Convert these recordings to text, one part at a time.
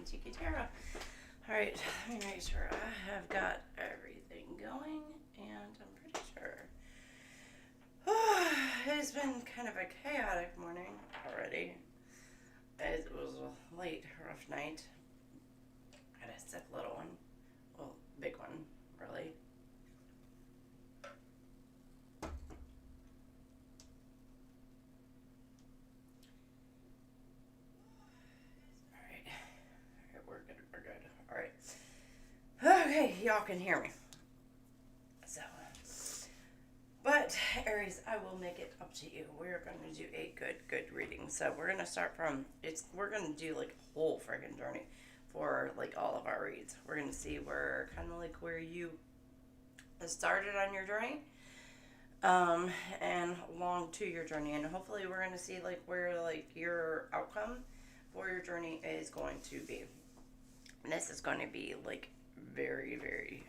QueenTiki Tarot. Alright, let me make sure I have got everything going, and I'm pretty sure. It's been kind of a chaotic morning already. It was a late, rough night. I had a sick little one. Well, big one, really. Alright, we're good. Alright. Okay, y'all can hear me. So, but Aries, I will make it up to you. We're going to do a good reading. So we're going to start from, we're going to do like a whole friggin' journey for like all of our reads. We're going to see where you started on your journey, and along to your journey. And hopefully we're going to see like where like your outcome for your journey is going to be. And this is going to be like very, very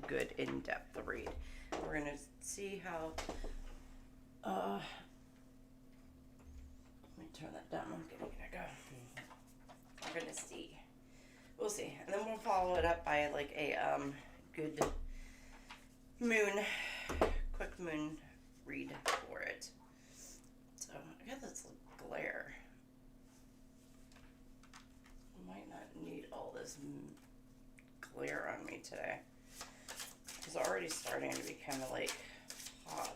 good in-depth read. We're going to see how, let me turn that down. I'm going to go. We're going to see. We'll see. And then we'll follow it up by like a good quick moon read for it. So I got this glare. Might not need all this glare on me today. It's already starting to be kind of like hot.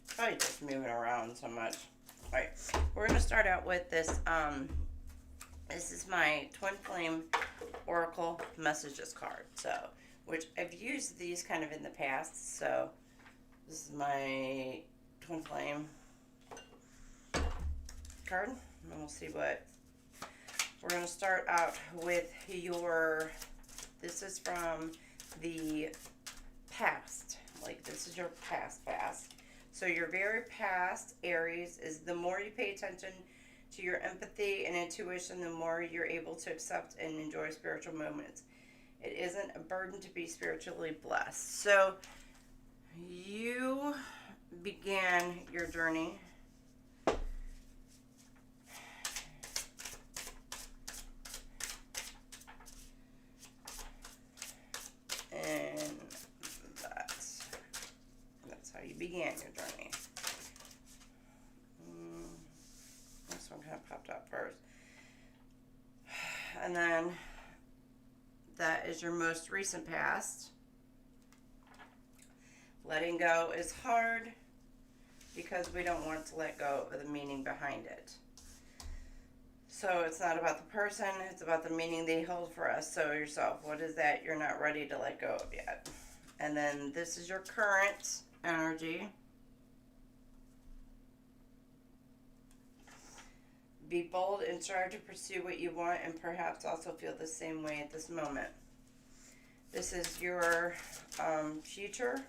Probably just moving around so much. Alright, we're going to start out with this. This is my Twin Flame Oracle Messages card. So, which I've used these kind of in the past. So, this is my Twin Flame card. And we'll see what. We're going to start out with this is from the past. Like, this is your past. So your very past, Aries, is the more you pay attention to your empathy and intuition, the more you're able to accept and enjoy spiritual moments. It isn't a burden to be spiritually blessed. So you began your journey and that's how you began your journey. This one kind of popped out first. And then that is your most recent past. Letting go is hard because we don't want to let go of the meaning behind it. So it's not about the person, it's about the meaning they hold for us. So yourself, what is that you're not ready to let go of yet? And then this is your current energy. Be bold and strive to pursue what you want, and perhaps also feel the same way at this moment. This is your future,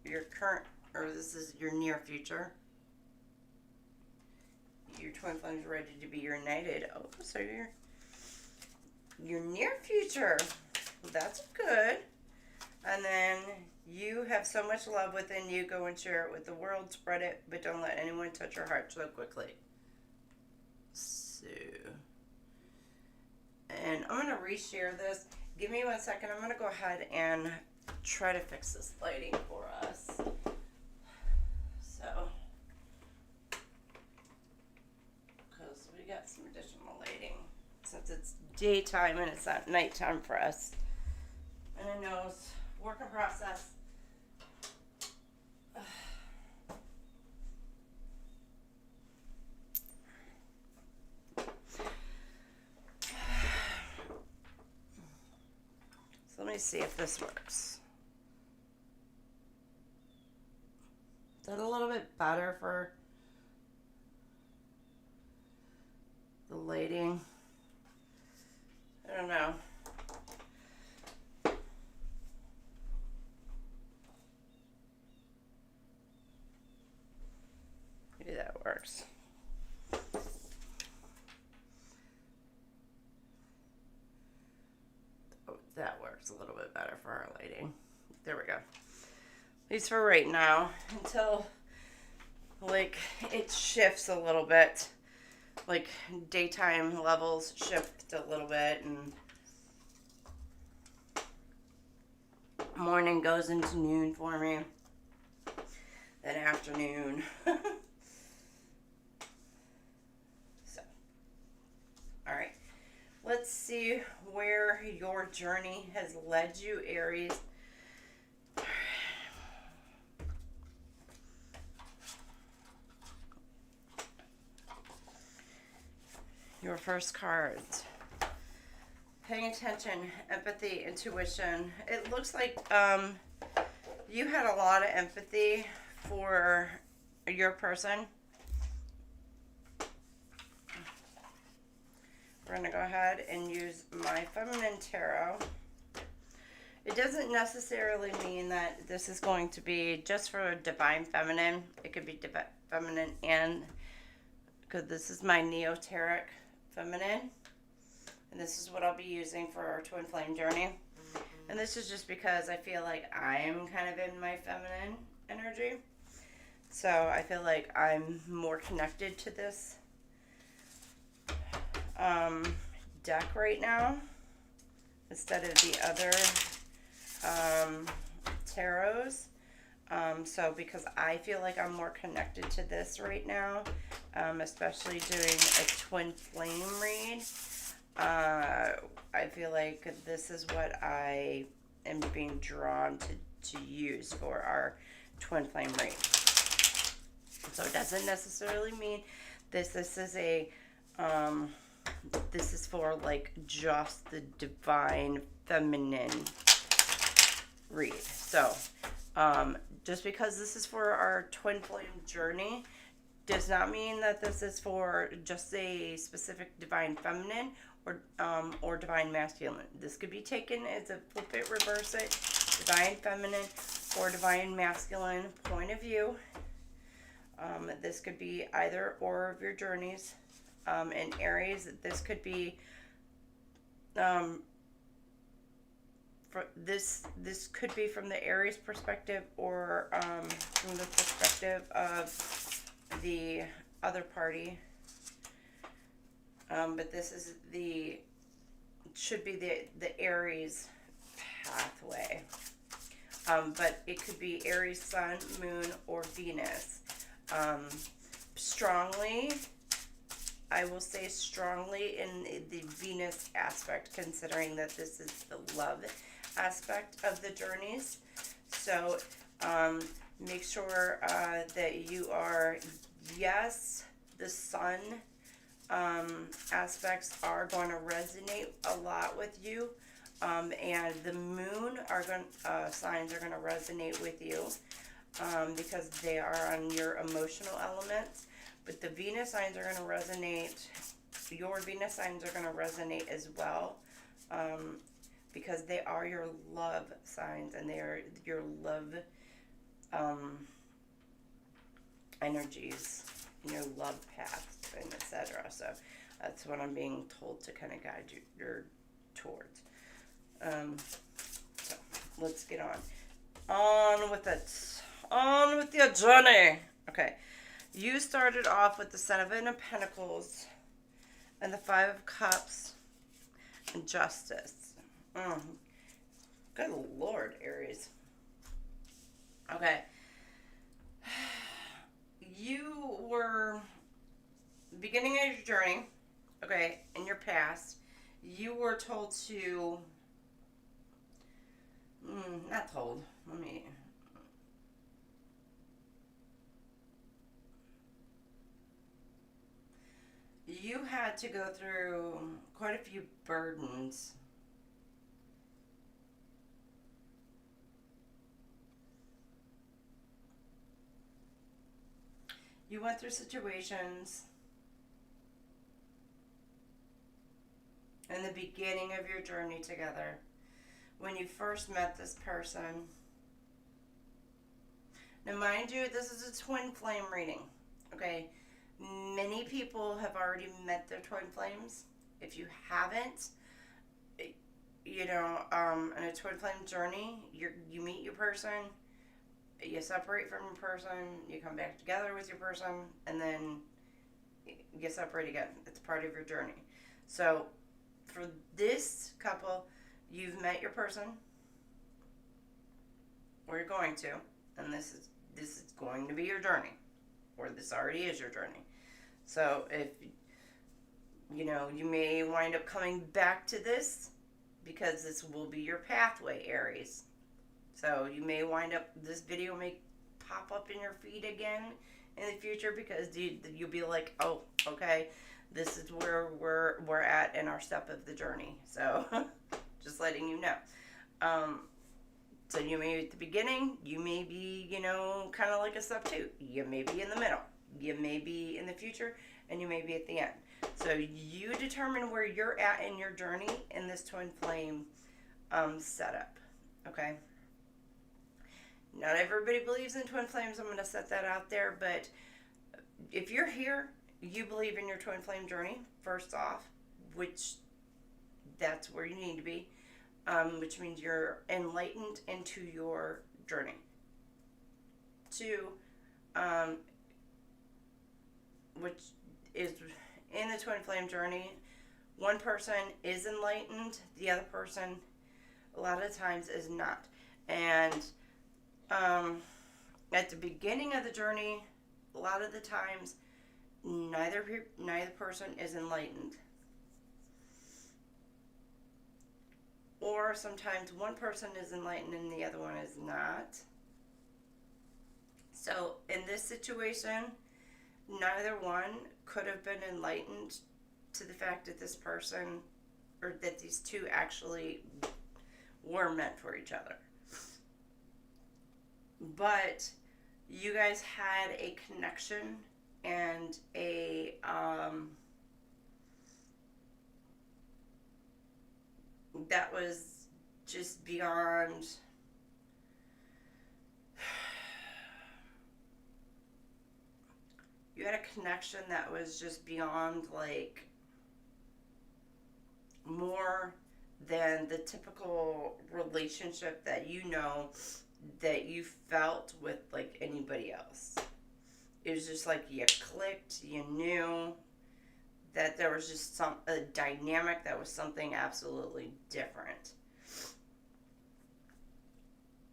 your current, or this is your near future. Your twin flame is ready to be united. Oh, so your near future. That's good. And then you have so much love within you. Go and share it with the world. Spread it, but don't let anyone touch your heart so quickly. So, and I'm going to reshare this. Give me 1 second. I'm going to go ahead and try to fix this lighting for us. So, because we got some additional lighting since it's daytime and it's not nighttime for us. And I know it's work in process. So let me see if this works. Is that a little bit better for the lighting? I don't know. Maybe that works. Oh, that works a little bit better for our lighting. There we go. At least for right now, until like it shifts a little bit. like daytime levels shift a little bit, and morning goes into noon for me, then afternoon. So, all right. Let's see where your journey has led you, Aries. Your first cards. Paying attention, empathy, intuition. It looks like you had a lot of empathy for your person. We're going to go ahead and use my feminine tarot. It doesn't necessarily mean that this is going to be just for divine feminine. It could be feminine and, because this is my neoteric feminine. And this is what I'll be using for our twin flame journey. And this is just because I feel like I'm kind of in my feminine energy. So I feel like I'm more connected to this deck right now instead of the other tarots. So because I feel like I'm more connected to this right now, especially doing a twin flame read, I feel like this is what I am being drawn to use for our twin flame read. So it doesn't necessarily mean this is a this is for like just the divine feminine read. So just because this is for our twin flame journey does not mean that this is for just a specific divine feminine or divine masculine. This could be taken as a flip it, reverse it, divine feminine or divine masculine point of view. This could be either or of your journeys. In Aries, this could be this could be from the Aries perspective or from the perspective of the other party. But this is should be the Aries pathway. But it could be Aries Sun, Moon, or Venus. Strongly, I will say strongly in the Venus aspect, considering that this is the love aspect of the journeys. So make sure that you are, yes, the sun aspects are going to resonate a lot with you, and the moon signs are going to resonate with you because they are on your emotional elements. But the Venus signs are going to resonate. Your Venus signs are going to resonate as well, because they are your love signs and they are your love energies, your love paths, and etc. So that's what I'm being told to kind of guide you towards. So let's get on. On with it. On with your journey. Okay. You started off with the Seven of Pentacles and the Five of Cups and Justice. Good Lord, Aries. Okay. You were beginning of your journey, okay, in your past, you were told to, not told, you had to go through quite a few burdens. You went through situations in the beginning of your journey together when you first met this person. Now, mind you, this is a twin flame reading, okay? Many people have already met their twin flames. If you haven't, in a twin flame journey, you meet your person, you separate from your person, you come back together with your person, and then get separated again. It's part of your journey. So for this couple, you've met your person, or you're going to, and this is going to be your journey, or this already is your journey. So if you may wind up coming back to this because this will be your pathway, Aries. So you may wind up, this video may pop up in your feed again in the future because you'll be like, oh, okay, this is where we're at in our step of the journey. So just letting you know. So you may be at the beginning, you may be, kind of like a step 2. You may be in the middle. You may be in the future, and you may be at the end. So you determine where you're at in your journey in this twin flame setup. Okay? Not everybody believes in twin flames. I'm going to set that out there. But if you're here, you believe in your twin flame journey, first off, which that's where you need to be, which means you're enlightened into your journey. 2, which is in the twin flame journey, one person is enlightened, the other person a lot of times is not. And at the beginning of the journey, a lot of the times, neither person is enlightened. Or sometimes one person is enlightened and the other one is not. So in this situation, neither one could have been enlightened to the fact that this person, or that these two actually were meant for each other. But you guys had a connection and a that was just beyond you had a connection that was just beyond, like, more than the typical relationship that that you felt with, like, anybody else. It was just like you clicked, you knew that there was just a dynamic that was something absolutely different.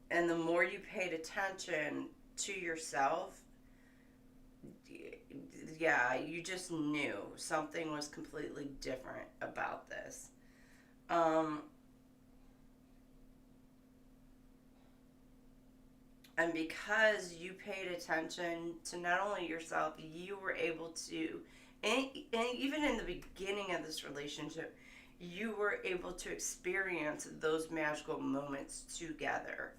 And the more you paid attention to yourself, yeah, you just knew something was completely different about this. And because you paid attention to not only yourself, you were able to, and even in the beginning of this relationship, you were able to experience those magical moments together.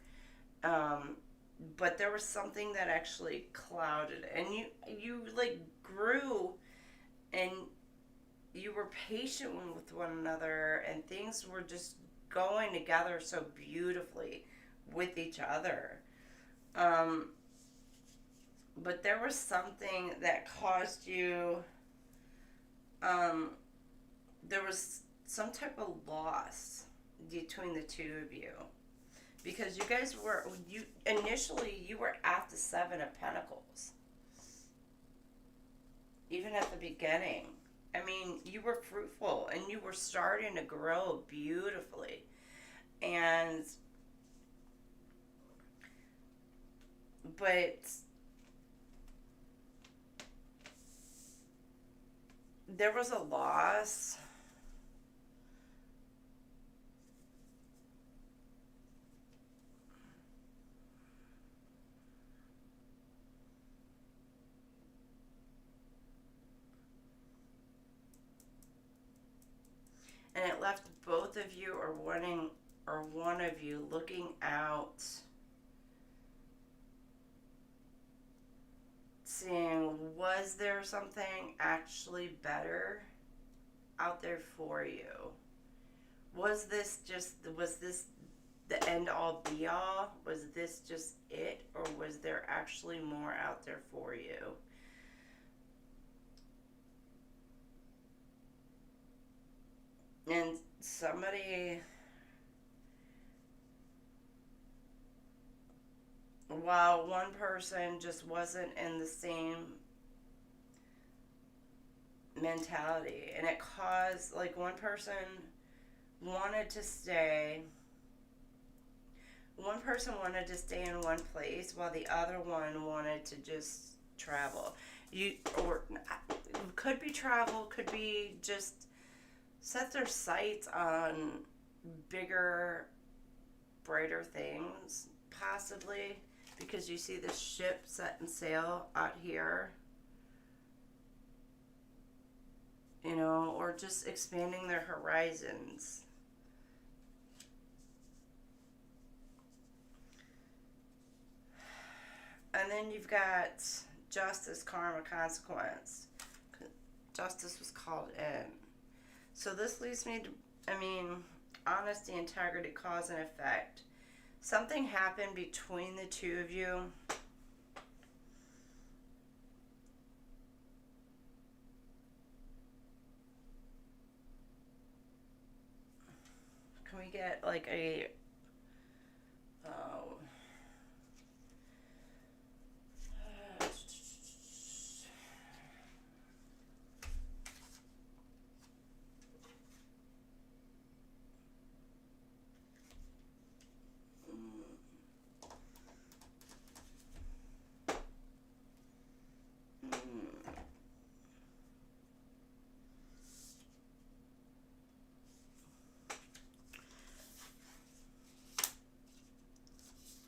But there was something that actually clouded, and you like grew, and you were patient with one another, and things were just going together so beautifully with each other. But there was something that caused you, there was some type of loss between the two of you. Because you guys initially you were at the 7 of Pentacles. Even at the beginning. I mean, you were fruitful and you were starting to grow beautifully. But there was a loss. And it left both of you or one of you looking out, seeing, was there something actually better out there for you? Was this the end all be all? Was this just it? Or was there actually more out there for you? And somebody, while one person just wasn't in the same mentality, and it caused, like, one person wanted to stay in one place while the other one wanted to just travel. Or could be travel, could be just set their sights on bigger, brighter things, possibly, because you see the ship setting sail out here, you know, or just expanding their horizons. And then you've got justice, karma, consequence. Justice was called in. So this leads me to, honesty, integrity, cause and effect. Something happened between the two of you. Can we get like a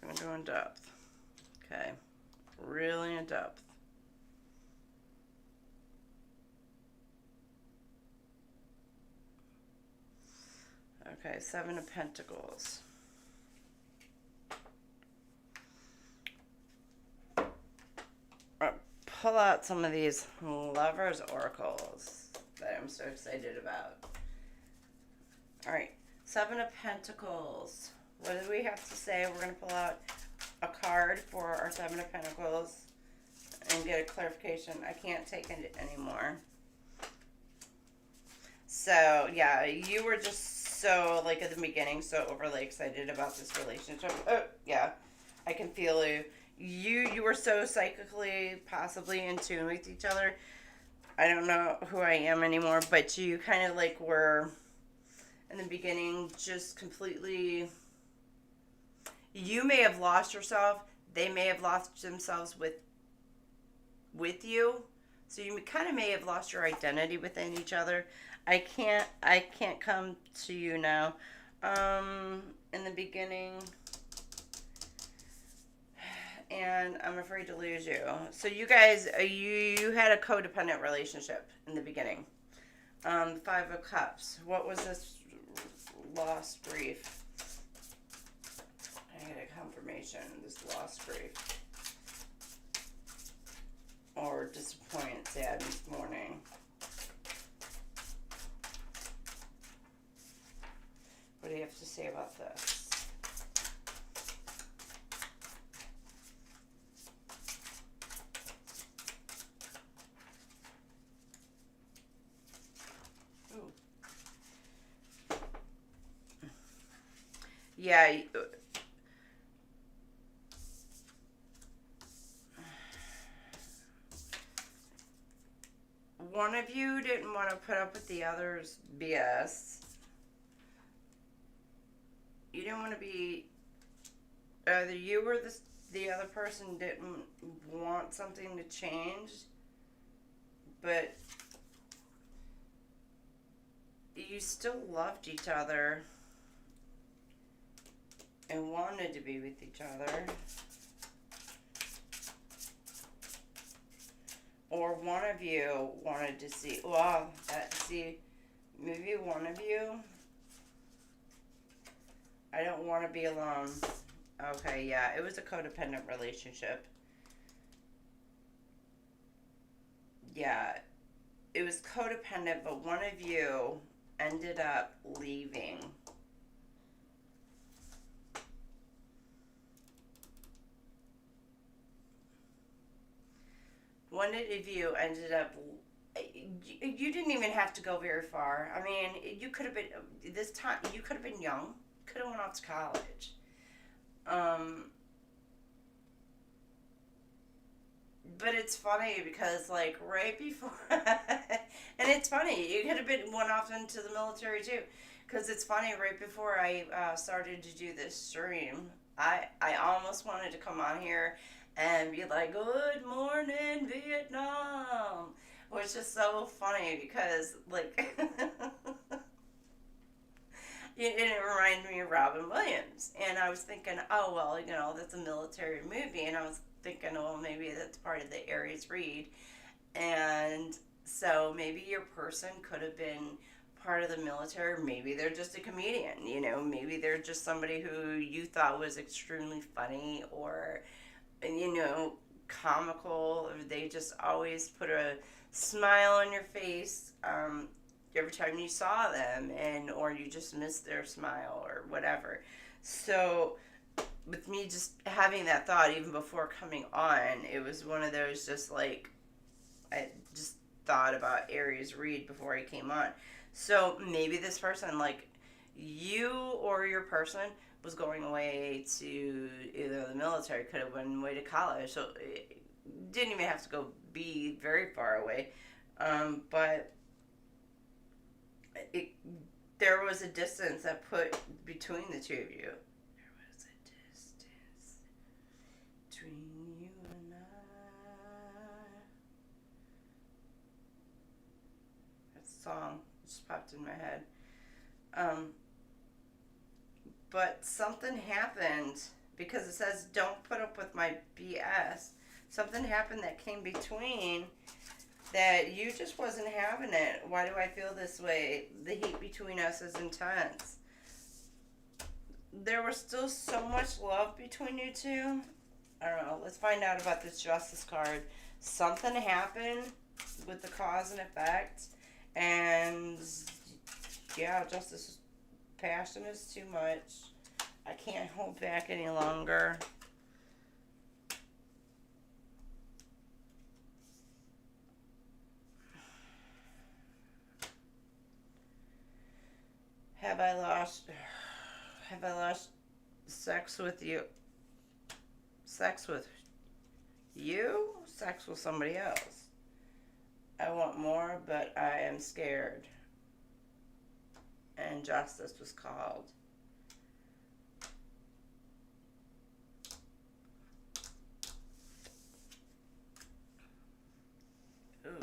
I'm gonna go in depth. Okay. Really in depth. Okay, Seven of Pentacles. Pull out some of these Lovers oracles that I'm so excited about. Alright, Seven of Pentacles. What do we have to say? We're going to pull out a card for our Seven of Pentacles and get a clarification. I can't take it anymore. So, yeah, you were just so, like, at the beginning, so overly excited about this relationship. Oh, yeah, I can feel you. You were so psychically, possibly in tune with each other. I don't know who I am anymore, but you kind of, like, were, in the beginning, just completely... You may have lost yourself. They may have lost themselves with you. So you kind of may have lost your identity within each other. I can't come to you now. In the beginning, and I'm afraid to lose you. So you guys, you had a codependent relationship in the beginning. Five of Cups. What was this lost grief? I get a confirmation. This lost grief. Or disappointment, sadness, mourning. What do you have to say about this? Ooh. Yeah. One of you didn't want to put up with the other's BS. You didn't want to be... Either you or the other person didn't want something to change, but you still loved each other and wanted to be with each other. Or one of you wanted to see, maybe one of you, I don't want to be alone. Okay, yeah, it was a codependent relationship. Yeah, it was codependent, but one of you ended up leaving. One of you ended up... You didn't even have to go very far. I mean, you could have been... This time, you could have been young. Could have went off to college. But it's funny because, like, right before, and it's funny, you could have been went off into the military too, because it's funny. Right before I started to do this stream, I almost wanted to come on here and be like, "Good morning, Vietnam," which is so funny because, like, it reminded me of Robin Williams, and I was thinking, oh well, that's a military movie, and I was thinking, well, maybe that's part of the Aries read, and so maybe your person could have been part of the military. Maybe they're just a comedian, maybe they're just somebody who you thought was extremely funny, or comical, or they just always put a smile on your face every time you saw them, and or you just missed their smile or whatever. So with me just having that thought even before coming on, it was one of those, just like, I just thought about Aries read before I came on. So maybe this person, like, you or your person was going away to either the military, could have went away to college, so it didn't even have to go be very far away. But it, there was a distance that put between the two of you. There was a distance between you and I. That song just popped in my head. But something happened, because it says, don't put up with my BS. Something happened that came between, that you just wasn't having it. Why do I feel this way? The heat between us is intense. There was still so much love between you two. I don't know. Let's find out about this Justice card. Something happened with the cause and effect. And yeah, Justice, passion is too much. I can't hold back any longer. Have I lost sex with you? Sex with you? Sex with somebody else. I want more, but I am scared. And justice was called. Ooh.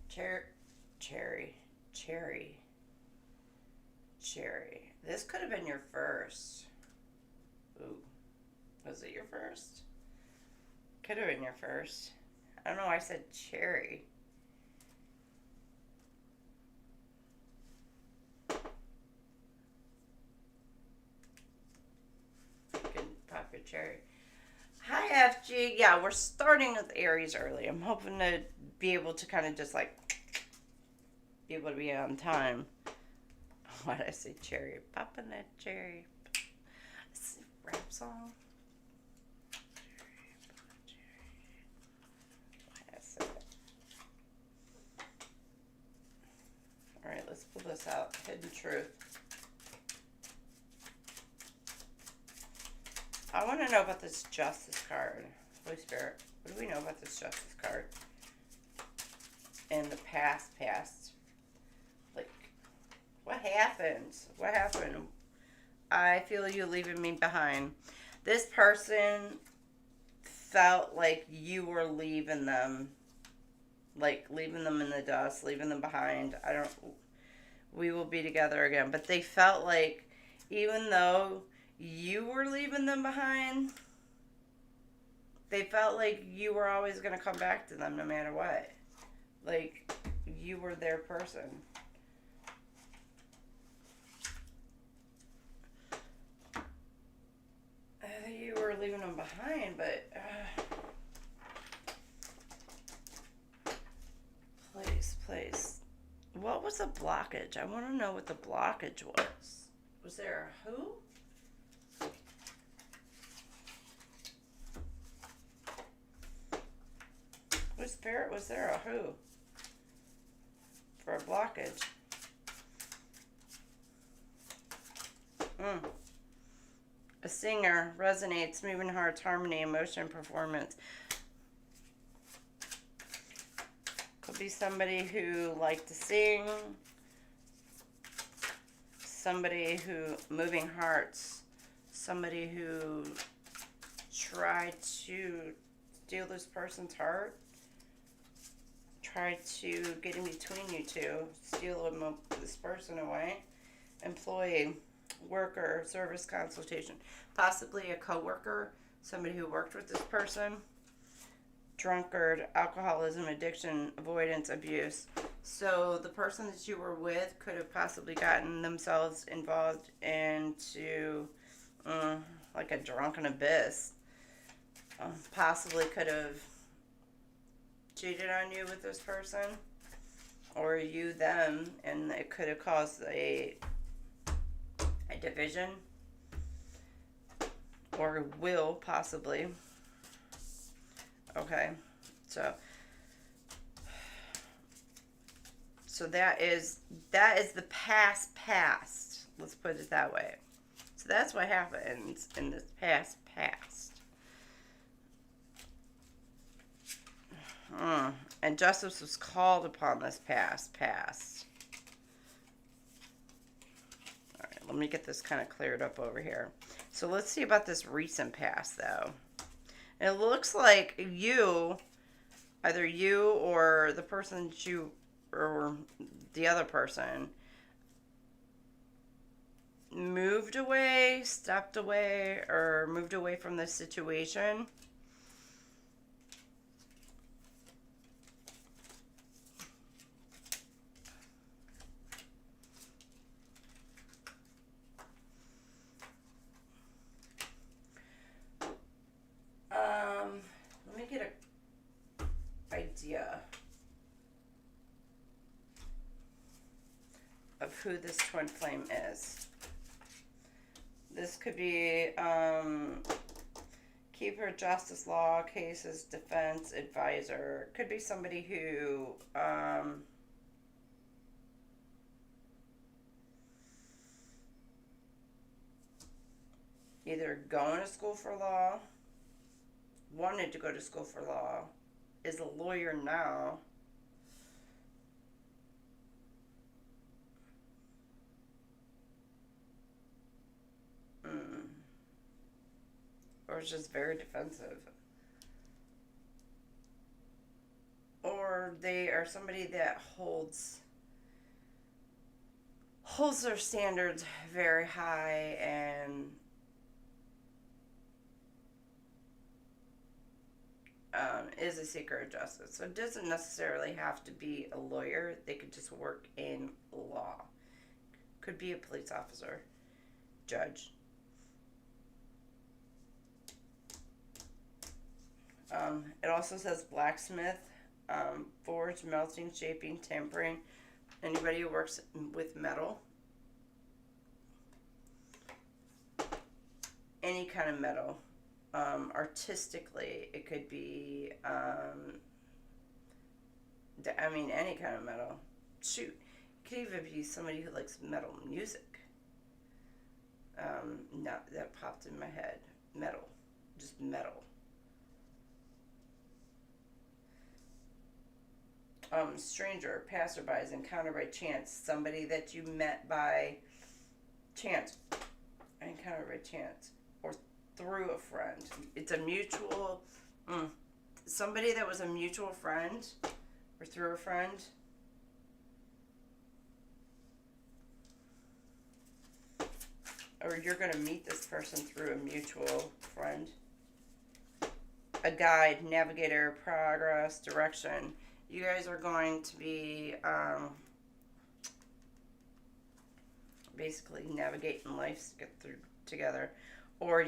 Cherry. This could have been your first. Ooh. Was it your first? Could have been your first. I don't know why I said cherry. Good pop your cherry. Hi, FG. Yeah, we're starting with Aries early. I'm hoping to be able to kind of just like be able to be on time. Why did I say cherry? Popping that cherry. It's a rap song. Why did I say that? Alright, let's pull this out. Hidden Truth. I want to know about this Justice card. Holy Spirit, what do we know about this Justice card? In the past. Like, what happened? What happened? I feel you leaving me behind. This person felt like you were leaving them. Like, leaving them in the dust, leaving them behind. We will be together again. But they felt like, even though you were leaving them behind, they felt like you were always going to come back to them no matter what. Like, you were their person. You were leaving them behind, but please. What was the blockage? I want to know what the blockage was. Was there a who? What spirit was there a who? For a blockage. A singer, resonates, moving hearts, harmony, emotion, performance. Could be somebody who liked to sing. Somebody who, moving hearts. Somebody who tried to steal this person's heart. Tried to get in between you two. Steal this person away. Employee, worker, service consultation. Possibly a co-worker. Somebody who worked with this person. Drunkard, alcoholism, addiction, avoidance, abuse. So the person that you were with could have possibly gotten themselves involved into like a drunken abyss. Possibly could have cheated on you with this person, or you them, and it could have caused a division, or will possibly. Okay, so that is the past. Let's put it that way. So that's what happens in this past. And justice was called upon this past. All right, let me get this kind of cleared up over here. So let's see about this recent past, though. And it looks like either you or the person that you, or the other person, moved away, stepped away, or moved away from this situation. Let me get an idea of who this twin flame is. This could be keeper, justice, law, cases, defense, advisor. Could be somebody who either going to school for law, wanted to go to school for law, is a lawyer now, or is just very defensive. Or they are somebody that holds their standards very high and is a seeker of justice. So it doesn't necessarily have to be a lawyer. They could just work in law. Could be a police officer, judge. It also says blacksmith, forge, melting, shaping, tempering. Anybody who works with metal. Any kind of metal. Artistically, it could be, any kind of metal. Shoot, it could even be somebody who likes metal music. That popped in my head. Metal. Just metal. Stranger, passerbys, encounter by chance. Somebody that you met by chance. Encounter by chance. Or through a friend. It's a mutual, somebody that was a mutual friend or through a friend. Or you're going to meet this person through a mutual friend. A guide, navigator, progress, direction. You guys are going to be basically navigating life to get through together. Or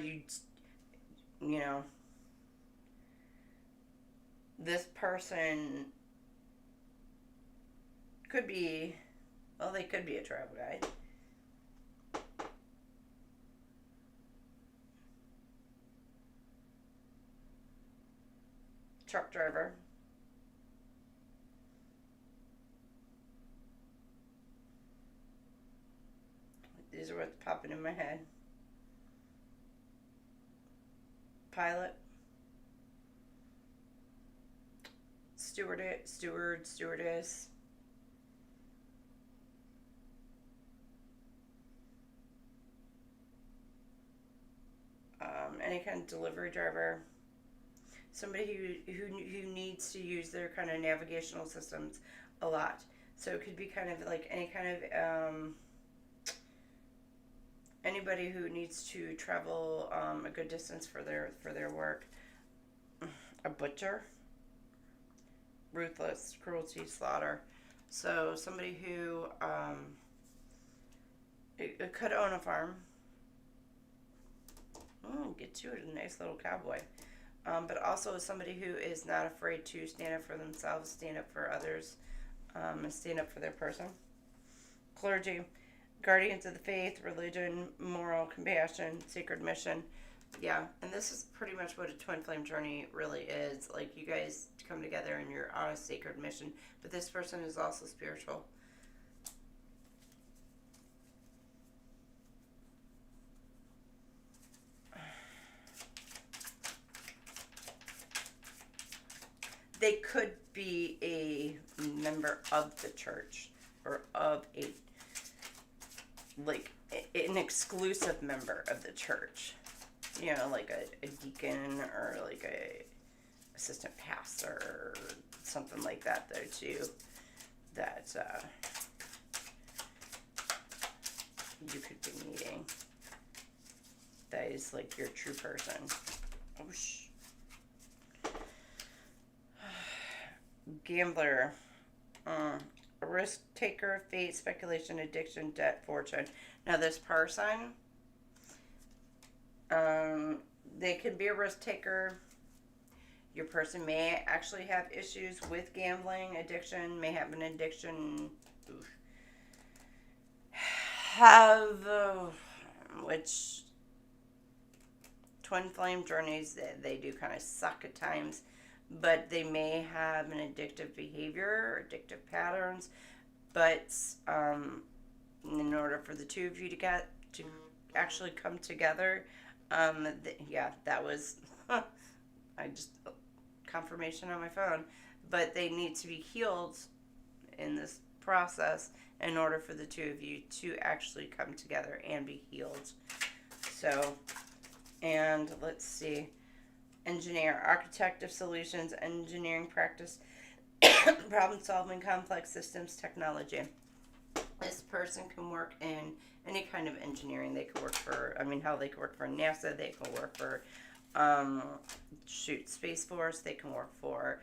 this person could be, they could be a travel guide. Truck driver. These are what's popping in my head. pilot, stewardess, any kind of delivery driver, somebody who needs to use their kind of navigational systems a lot. So it could be kind of like any kind of anybody who needs to travel a good distance for their work. A butcher, ruthless, cruelty, slaughter. So somebody who it could own a farm. Get you a nice little cowboy. But also somebody who is not afraid to stand up for themselves, stand up for others, and stand up for their person. Clergy, guardians of the faith, religion, moral, compassion, sacred mission. Yeah, and this is pretty much what a twin flame journey really is. Like, you guys come together and you're on a sacred mission, but this person is also spiritual. They could be a member of the church, or of an exclusive member of the church. You know, like a deacon, or like a assistant pastor, or something like that there too. That you could be meeting. That is like your true person. Oh, gambler, a risk taker, fate, speculation, addiction, debt, fortune. Now this person, they can be a risk taker. Your person may actually have issues with gambling, addiction, may have an addiction. Which twin flame journeys, they do kind of suck at times. But they may have an addictive behavior, addictive patterns. But in order for the two of you to actually come together, that was I just confirmation on my phone. But they need to be healed in this process in order for the two of you to actually come together and be healed. So, and let's see. Engineer, architect of solutions, engineering practice, problem solving, complex systems, technology. This person can work in any kind of engineering. They could work for, they could work for NASA. They can work for, Space Force. They can work for,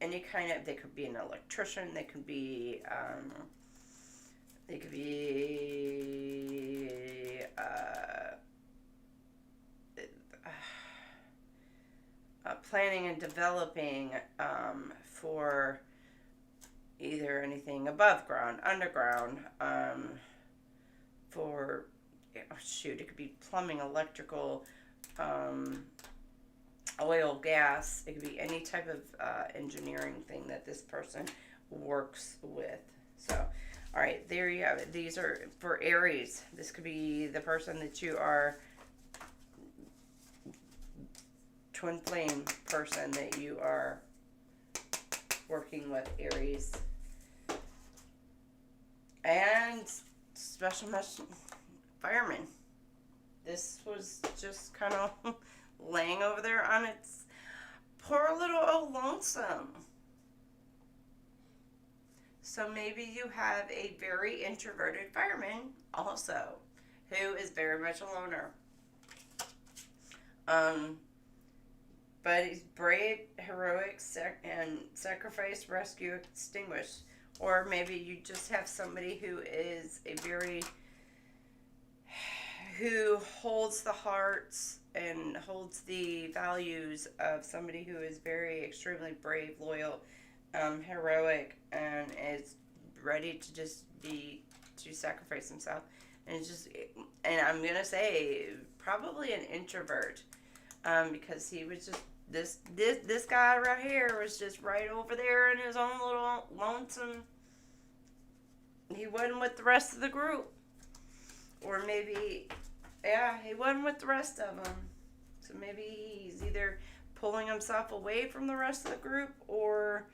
any kind of, they could be an electrician. They could be, planning and developing for either anything above ground, underground, for, it could be plumbing, electrical, oil, gas. It could be any type of engineering thing that this person works with. So, all right, there you have it. These are for Aries. This could be the person that you are, twin flame person that you are working with, Aries. And special mission fireman. This was just kind of laying over there on its poor little old lonesome. So maybe you have a very introverted fireman also, who is very much a loner. But he's brave, heroic, and sacrifice, rescue, extinguish. Or maybe you just have somebody who is who holds the hearts and holds the values of somebody who is very extremely brave, loyal, heroic, and is ready to to sacrifice himself. And I'm gonna say probably an introvert, because he was just this guy right here was just right over there in his own little lonesome. He wasn't with the rest of the group. Or maybe Yeah, he wasn't with the rest of them. So maybe he's either pulling himself away from the rest of the group, or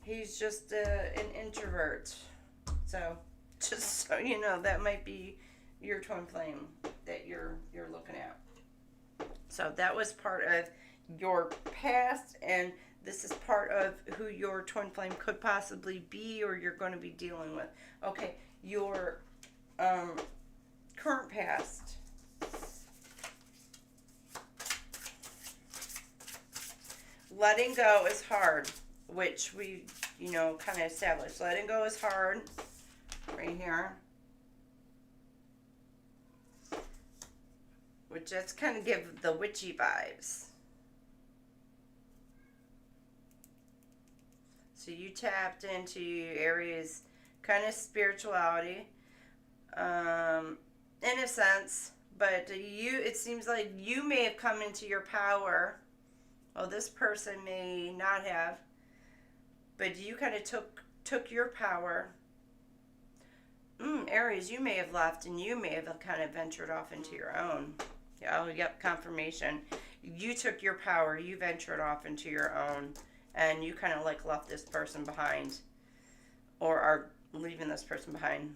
he's just an introvert. So, just so you know, that might be your twin flame that you're looking at. So that was part of your past, and this is part of who your twin flame could possibly be, or you're going to be dealing with. Okay, your current past. Letting go is hard, which we, kind of established. Letting go is hard, right here. Which just kind of give the witchy vibes. So you tapped into Aries kind of spirituality, in a sense, but it seems like you may have come into your power. Well, this person may not have, but you kind of took your power. Aries, you may have left and you may have kind of ventured off into your own. Oh, yep, confirmation. You took your power, you ventured off into your own, and you kind of like left this person behind, or are leaving this person behind.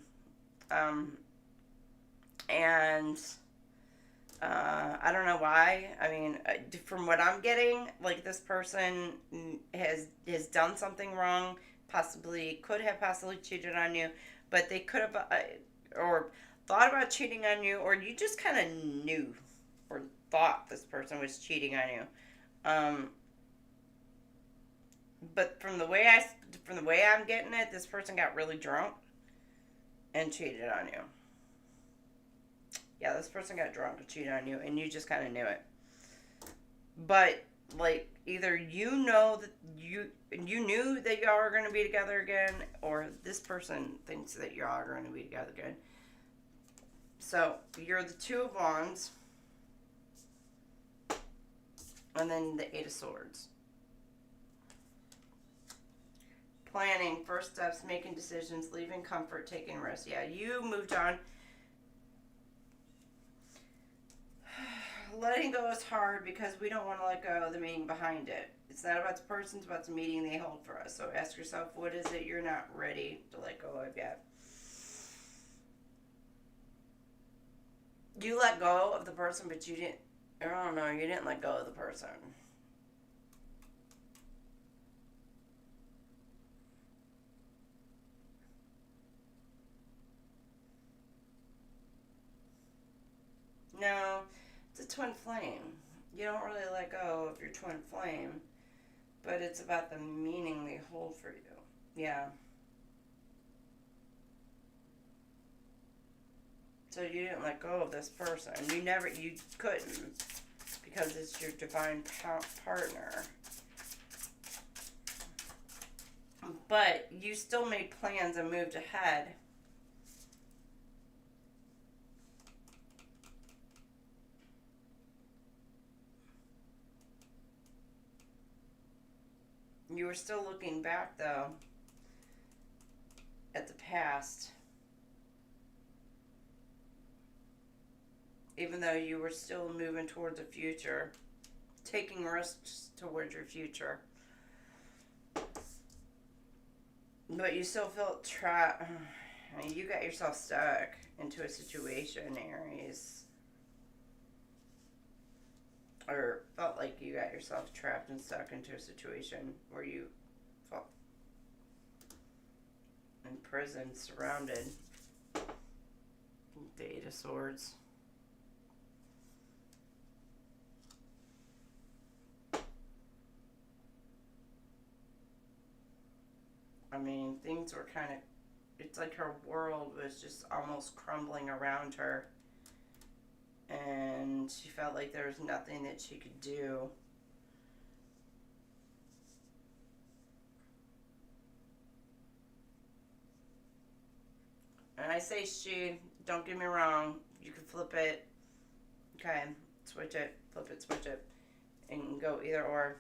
And I don't know why. I mean, from what I'm getting, like this person has done something wrong. Could have possibly cheated on you, but they could have, or thought about cheating on you, or you just kind of knew, or thought this person was cheating on you. But from the way I'm getting it, this person got really drunk and cheated on you. Yeah, this person got drunk and cheated on you, and you just kind of knew it. But like, either you know that you knew that y'all are going to be together again, or this person thinks that y'all are going to be together again. So you're the Two of Wands, and then the Eight of Swords. Planning, first steps, making decisions, leaving comfort, taking risks. Yeah, you moved on. Letting go is hard because we don't want to let go of the meaning behind it. It's not about the person, it's about the meaning they hold for us. So ask yourself, what is it you're not ready to let go of yet? You let go of the person, but you didn't let go of the person. No, it's a twin flame. You don't really let go of your twin flame, but it's about the meaning they hold for you. Yeah. So you didn't let go of this person. You couldn't, because it's your divine partner. But you still made plans and moved ahead. You were still looking back, though, at the past. Even though you were still moving towards the future, taking risks towards your future. But you still felt trapped. I mean, you got yourself stuck into a situation, Aries. Or felt like you got yourself trapped and stuck into a situation where you felt imprisoned, surrounded. The Eight of Swords. I mean, things were kind of, it's like her world was just almost crumbling around her. And she felt like there was nothing that she could do. And I say she, don't get me wrong, you can flip it. Okay, switch it, flip it, switch it, and go either or.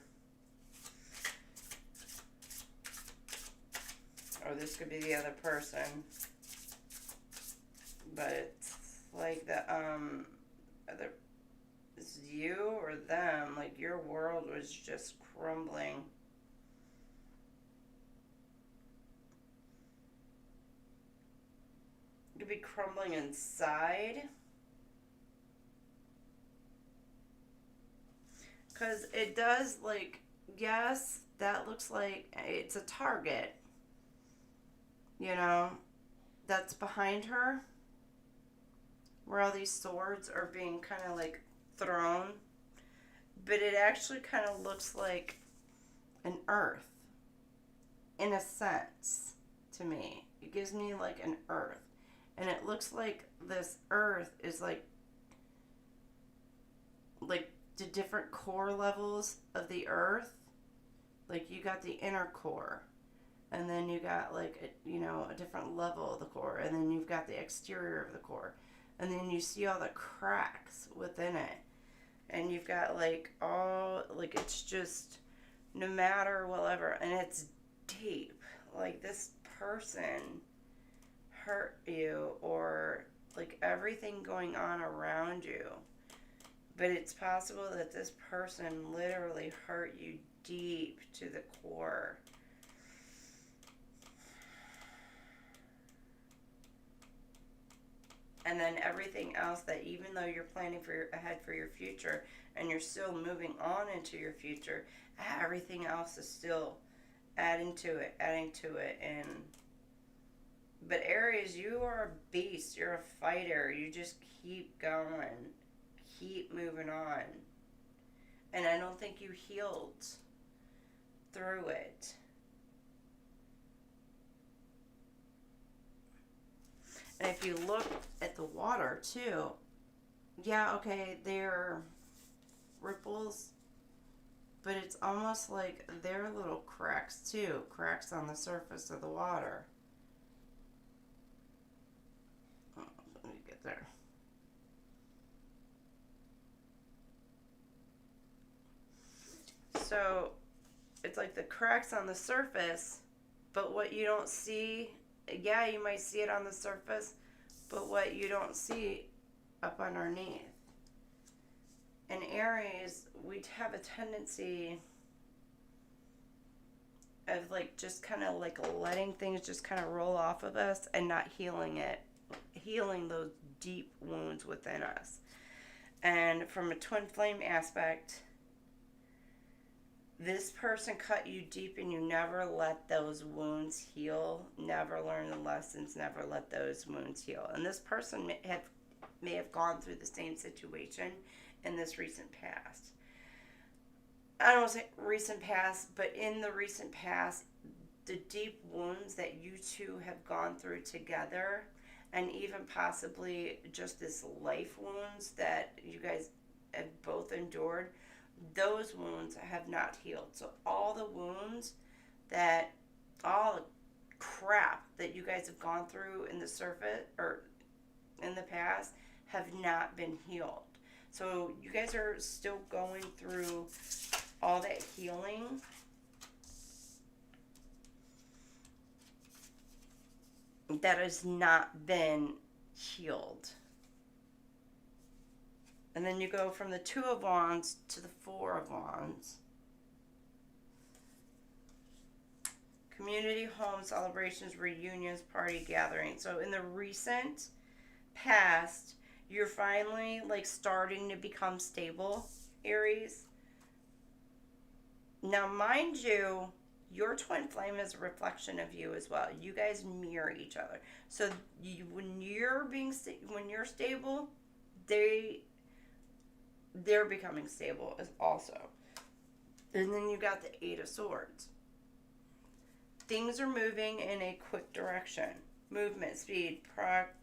Or this could be the other person. But it's like Either it's you or them. Like, your world was just crumbling. It could be crumbling inside. Because it does, like, yes, that looks like it's a target, you know, that's behind her, where all these swords are being kind of like thrown. But it actually kind of looks like an earth, in a sense, to me. It gives me like an earth. And it looks like this earth is like the different core levels of the earth. Like, you got the inner core, and then you got like a different level of the core, and then you've got the exterior of the core, and then you see all the cracks within it, and you've got like all, like, it's just, no matter whatever, and it's deep. Like, this person hurt you, or like everything going on around you, but it's possible that this person literally hurt you deep to the core. And then everything else, that even though you're planning ahead for your future, and you're still moving on into your future, everything else is still adding to it. And but Aries, you are a beast. You're a fighter. You just keep going, keep moving on. And I don't think you healed through it. And if you look at the water too, yeah, okay, they're ripples, but it's almost like they're little cracks too, cracks on the surface of the water. Oh, let me get there. So it's like the cracks on the surface, but what you don't see, yeah, you might see it on the surface, but what you don't see up underneath. In Aries, we have a tendency of like just kind of like letting things just kind of roll off of us and not healing those deep wounds within us. And from a twin flame aspect, this person cut you deep, and you never let those wounds heal, never learn the lessons, never let those wounds heal. And this person may have gone through the same situation in this recent past. I don't want to say recent past, but in the recent past, the deep wounds that you two have gone through together, and even possibly just this life wounds that you guys have both endured, those wounds have not healed. So all the wounds all the crap that you guys have gone through in the surface or in the past have not been healed. So you guys are still going through all that healing. That has not been healed. And then you go from the Two of Wands to the Four of Wands. Community, home, celebrations, reunions, party, gatherings. So in the recent past, you're finally like starting to become stable, Aries. Now, mind you, your twin flame is a reflection of you as well. You guys mirror each other. So when you're stable, they're becoming stable as also. And then you got the Eight of Swords. Things are moving in a quick direction. Movement, speed,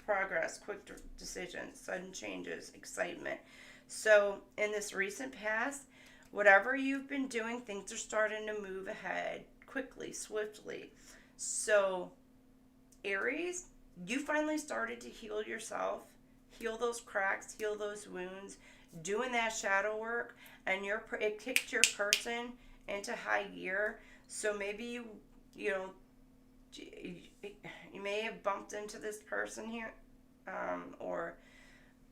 progress, quick decisions, sudden changes, excitement. So in this recent past, whatever you've been doing, things are starting to move ahead quickly, swiftly. So Aries, you finally started to heal yourself, heal those cracks, heal those wounds, doing that shadow work, and it kicked your person into high gear. So maybe you may have bumped into this person here, or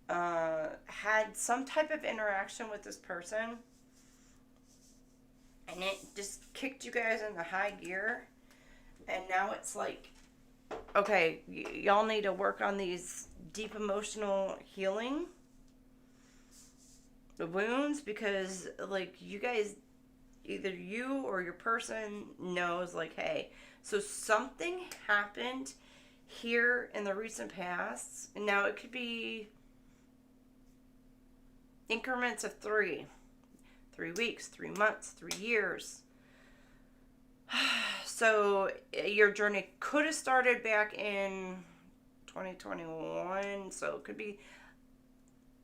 had some type of interaction with this person, and it just kicked you guys into high gear, and now it's like, okay, y'all need to work on these deep emotional healing wounds, because like you guys, either you or your person knows, like, hey, so something happened here in the recent past, and now it could be increments of 3 weeks, 3 months, 3 years. So your journey could have started back in 2021, so it could be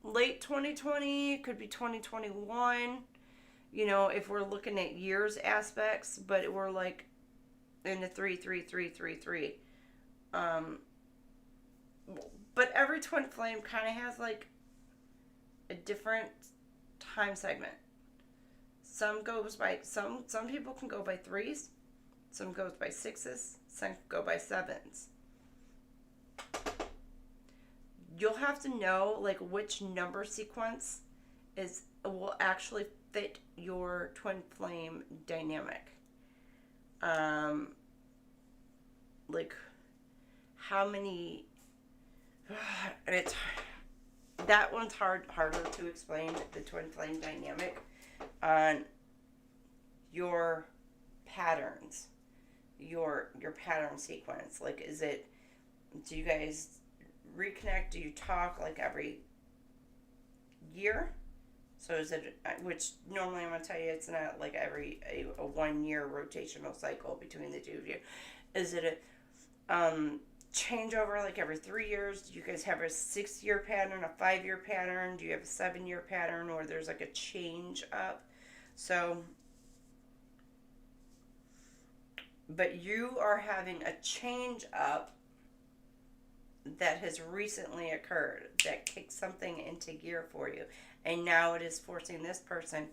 late 2020, it could be 2021, if we're looking at years aspects, but we're like in the 3 3 3 3 3. But every twin flame kind of has like a different time segment. Some goes by some people can go by 3s, some goes by 6s, some go by 7s. You'll have to know like which number sequence will actually fit your twin flame dynamic. Like how many it's that one's harder to explain, the twin flame dynamic on your patterns, your pattern sequence. Like, do you guys reconnect? Do you talk like every year? So is it, which normally I'm going to tell you it's not like a 1 year rotational cycle between the two of you. Is it a changeover like every 3 years? Do you guys have a 6-year pattern, a 5-year pattern? Do you have a 7-year pattern, or there's like a change up? So, but you are having a change up that has recently occurred that kicks something into gear for you, and now it is forcing this person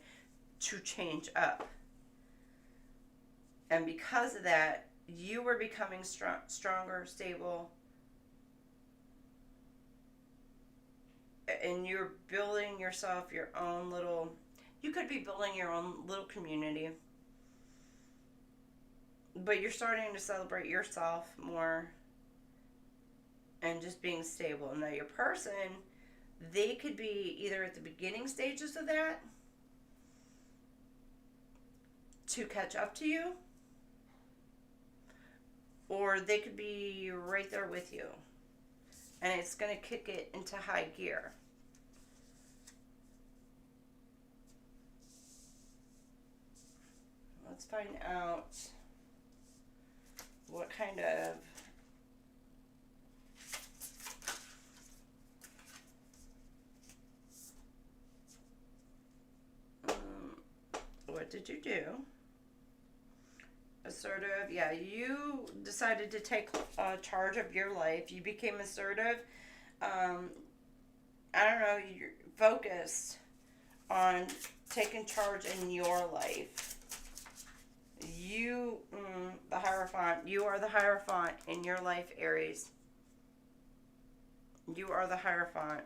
to change up. And because of that, you were becoming stronger, stable, and you're building yourself your own little, you could be building your own little community, but you're starting to celebrate yourself more and just being stable. Now your person, they could be either at the beginning stages of that to catch up to you, or they could be right there with you, and it's going to kick it into high gear. Let's find out what kind of what did you do? Assertive. Yeah, you decided to take charge of your life. You became assertive. I don't know, you're focused on taking charge in your life. You, the Hierophant, you are the Hierophant in your life, Aries. You are the Hierophant.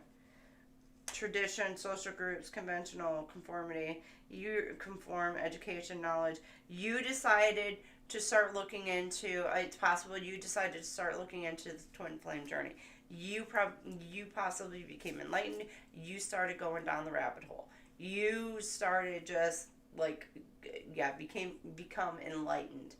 Tradition, social groups, conventional, conformity. You conform, education, knowledge. You decided to start looking into, it's possible you decided to start looking into the twin flame journey. You possibly became enlightened. You started going down the rabbit hole. You started just like, become enlightened.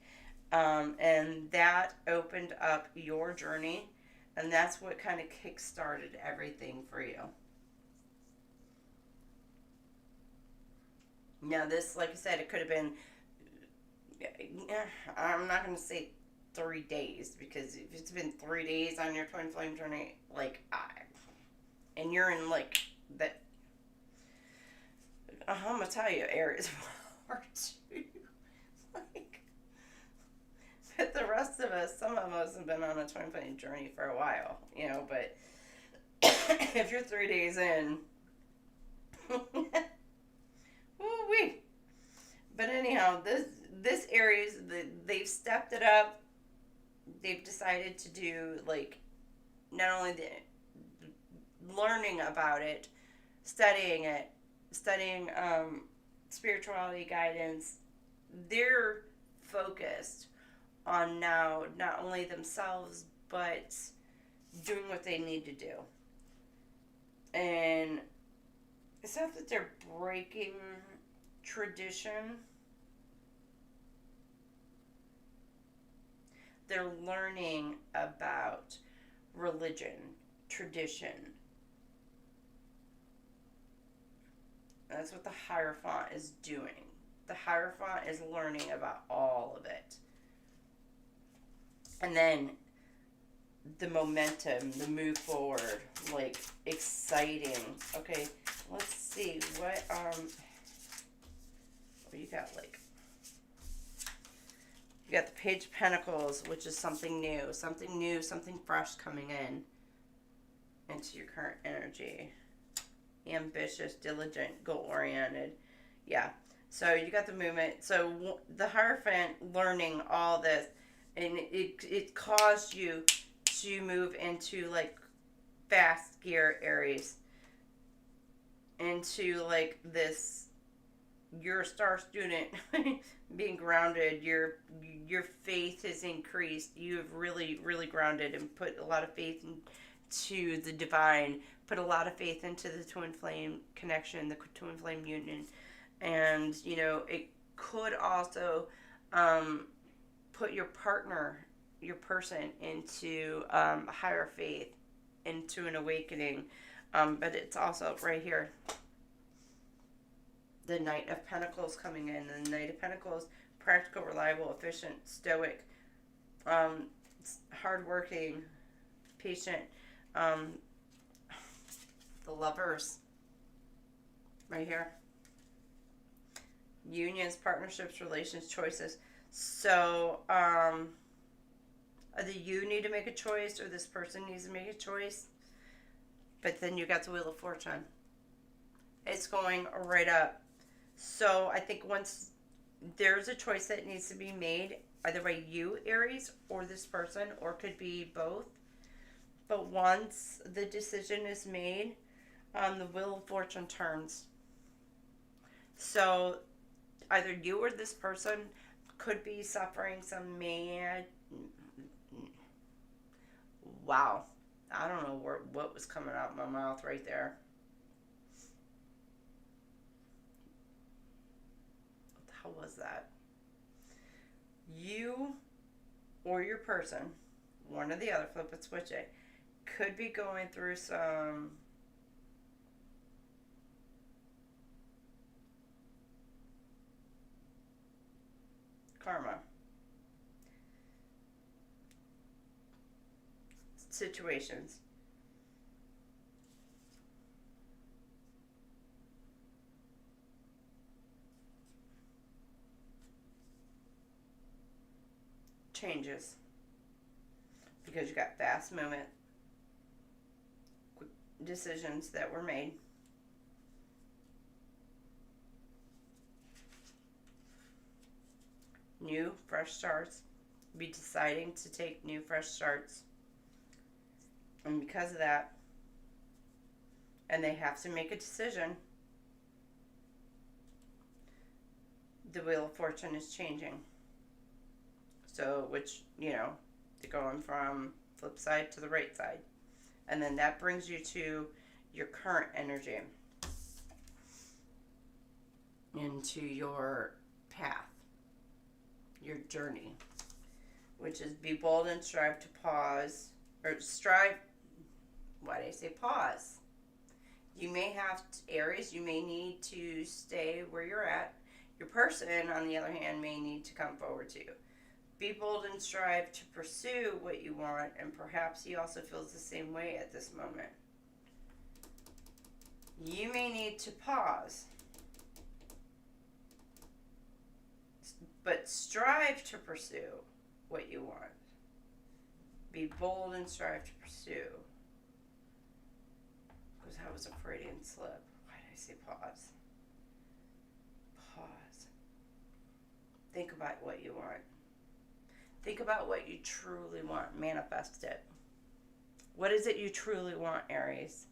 And that opened up your journey, and that's what kind of kick-started everything for you. Now this, like I said, it could have been, I'm not going to say 3 days, because if it's been 3 days on your twin flame journey, and you're in like that, I'm going to tell you, Aries, part 2. But the rest of us, some of us have been on a twin flame journey for a while, but if you're 3 days in, woo-wee. But anyhow, this Aries, they've stepped it up. They've decided to do, like, not only learning about it, studying it, studying spirituality guidance. They're focused on now not only themselves but doing what they need to do. And it's not that they're breaking tradition. They're learning about religion, tradition. That's what the Hierophant is doing. The Hierophant is learning about all of it. And then the momentum, the move forward, like exciting. Okay, let's see what you got. Like, you got the Page of Pentacles, which is something new, something fresh coming into your current energy. Ambitious, diligent, goal oriented. Yeah. So you got the movement. So the Hierophant learning all this, and it caused you to move into like fast gear, Aries, into like this. You're a star student, being grounded. Your faith has increased. You have really grounded and put a lot of faith into the divine. Put a lot of faith into the twin flame connection, the twin flame union, and it could also put your partner, your person, into higher faith, into an awakening. But it's also right here, the Knight of Pentacles coming in. And the Knight of Pentacles, practical, reliable, efficient, stoic, hardworking, patient. The Lovers, right here. Unions, partnerships, relations, choices. So, either you need to make a choice or this person needs to make a choice. But then you got the Wheel of Fortune. It's going right up. So I think once there's a choice that needs to be made, either by you, Aries, or this person, or could be both. But once the decision is made, the Wheel of Fortune turns. So either you or this person could be suffering some wow. I don't know what was coming out of my mouth right there. What the hell was that? You or your person, one or the other, flip it, switch it, could be going through some karma situations. Changes. Because you got fast movement, quick decisions that were made. New, fresh starts. Be deciding to take new, fresh starts. And because of that, and they have to make a decision, the Wheel of Fortune is changing. So, which, they're going from flip side to the right side. And then that brings you to your current energy, into your path, your journey, which is be bold and strive to pause, or strive, why did I say pause? You may have, Aries, you may need to stay where you're at. Your person, on the other hand, may need to come forward to you. Be bold and strive to pursue what you want, and perhaps he also feels the same way at this moment. You may need to pause, but strive to pursue what you want. Be bold and strive to pursue. Because that was a Freudian slip. Why did I say pause? Pause. Think about what you want. Think about what you truly want. Manifest it. What is it you truly want, Aries?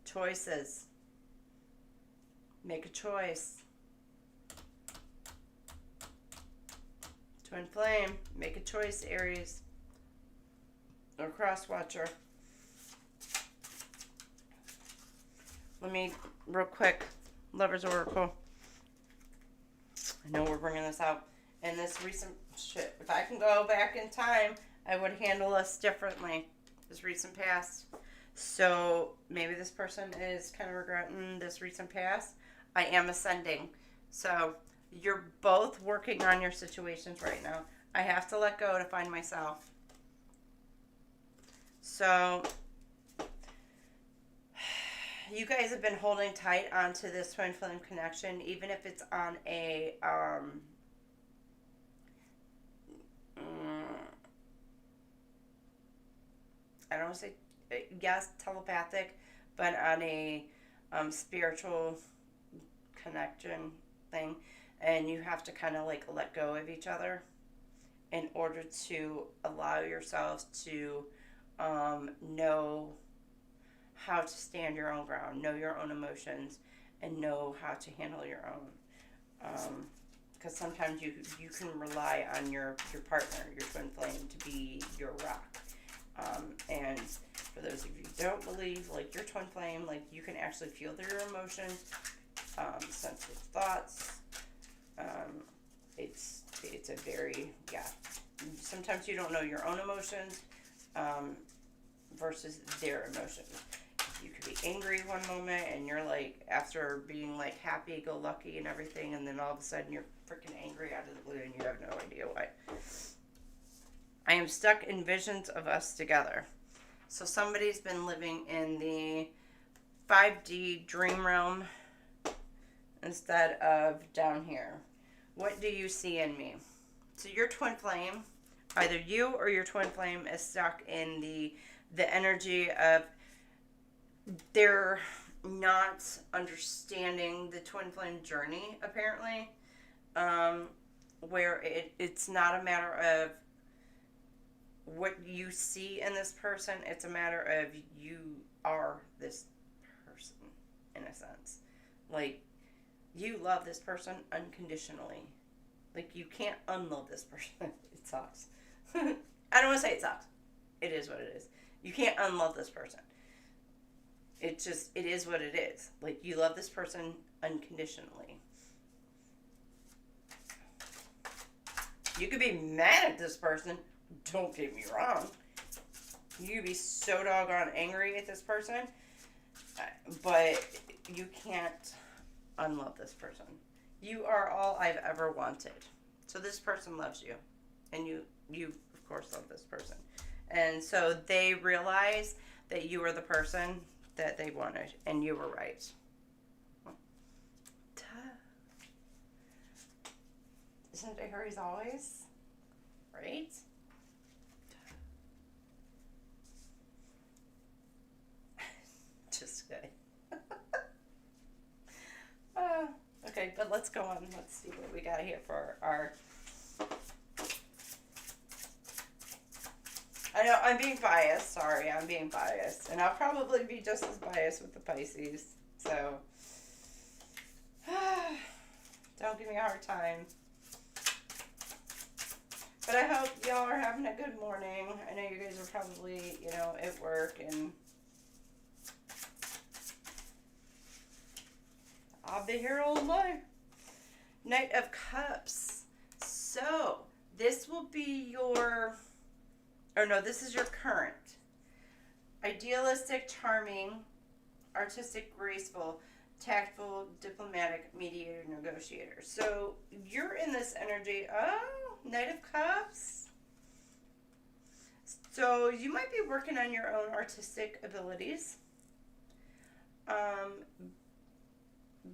Choices. Make a choice. Twin flame. Make a choice, Aries. Or cross watcher. Let me, real quick, Lover's Oracle. I know we're bringing this out. And this recent shit, if I can go back in time, I would handle us differently. This recent past. So maybe this person is kind of regretting this recent past. I am ascending. So you're both working on your situations right now. I have to let go to find myself. So you guys have been holding tight onto this twin flame connection, even if it's on a I don't want to say yes, telepathic, but on a spiritual connection thing, and you have to kind of like let go of each other in order to allow yourselves to know how to stand your own ground, know your own emotions, and know how to handle your own. Because sometimes you can rely on your partner, your twin flame, to be your rock. And for those of you who don't believe, like your twin flame, like you can actually feel their emotions, sense their thoughts. It's a very, sometimes you don't know your own emotions versus their emotions. You could be angry one moment and you're like, after being like happy-go-lucky and everything, and then all of a sudden you're freaking angry out of the blue and you have no idea why. I am stuck in visions of us together. So somebody's been living in the 5D dream realm instead of down here. What do you see in me? So your twin flame, either you or your twin flame is stuck in the energy of they're not understanding the twin flame journey, apparently, where it's not a matter of what you see in this person, it's a matter of you are this person, in a sense. Like, you love this person unconditionally. Like, you can't unlove this person. It sucks. I don't want to say it sucks. It is what it is. You can't unlove this person. It is what it is. Like, you love this person unconditionally. You could be mad at this person. Don't get me wrong. You could be so doggone angry at this person. But you can't unlove this person. You are all I've ever wanted. So this person loves you. And you of course, love this person. And so they realize that you are the person that they wanted. And you were right. Isn't it Aries always? Right? Just kidding. Okay, but let's go on. Let's see what we got here for our... I know, I'm being biased. Sorry, I'm being biased. And I'll probably be just as biased with the Pisces. So, don't give me a hard time. But I hope y'all are having a good morning. I know you guys are probably, at work, and I'll be here all day. Knight of Cups. So, this will be your... this is your current. Idealistic, charming, artistic, graceful, tactful, diplomatic, mediator, negotiator. So, you're in this energy. Knight of Cups. So, you might be working on your own artistic abilities.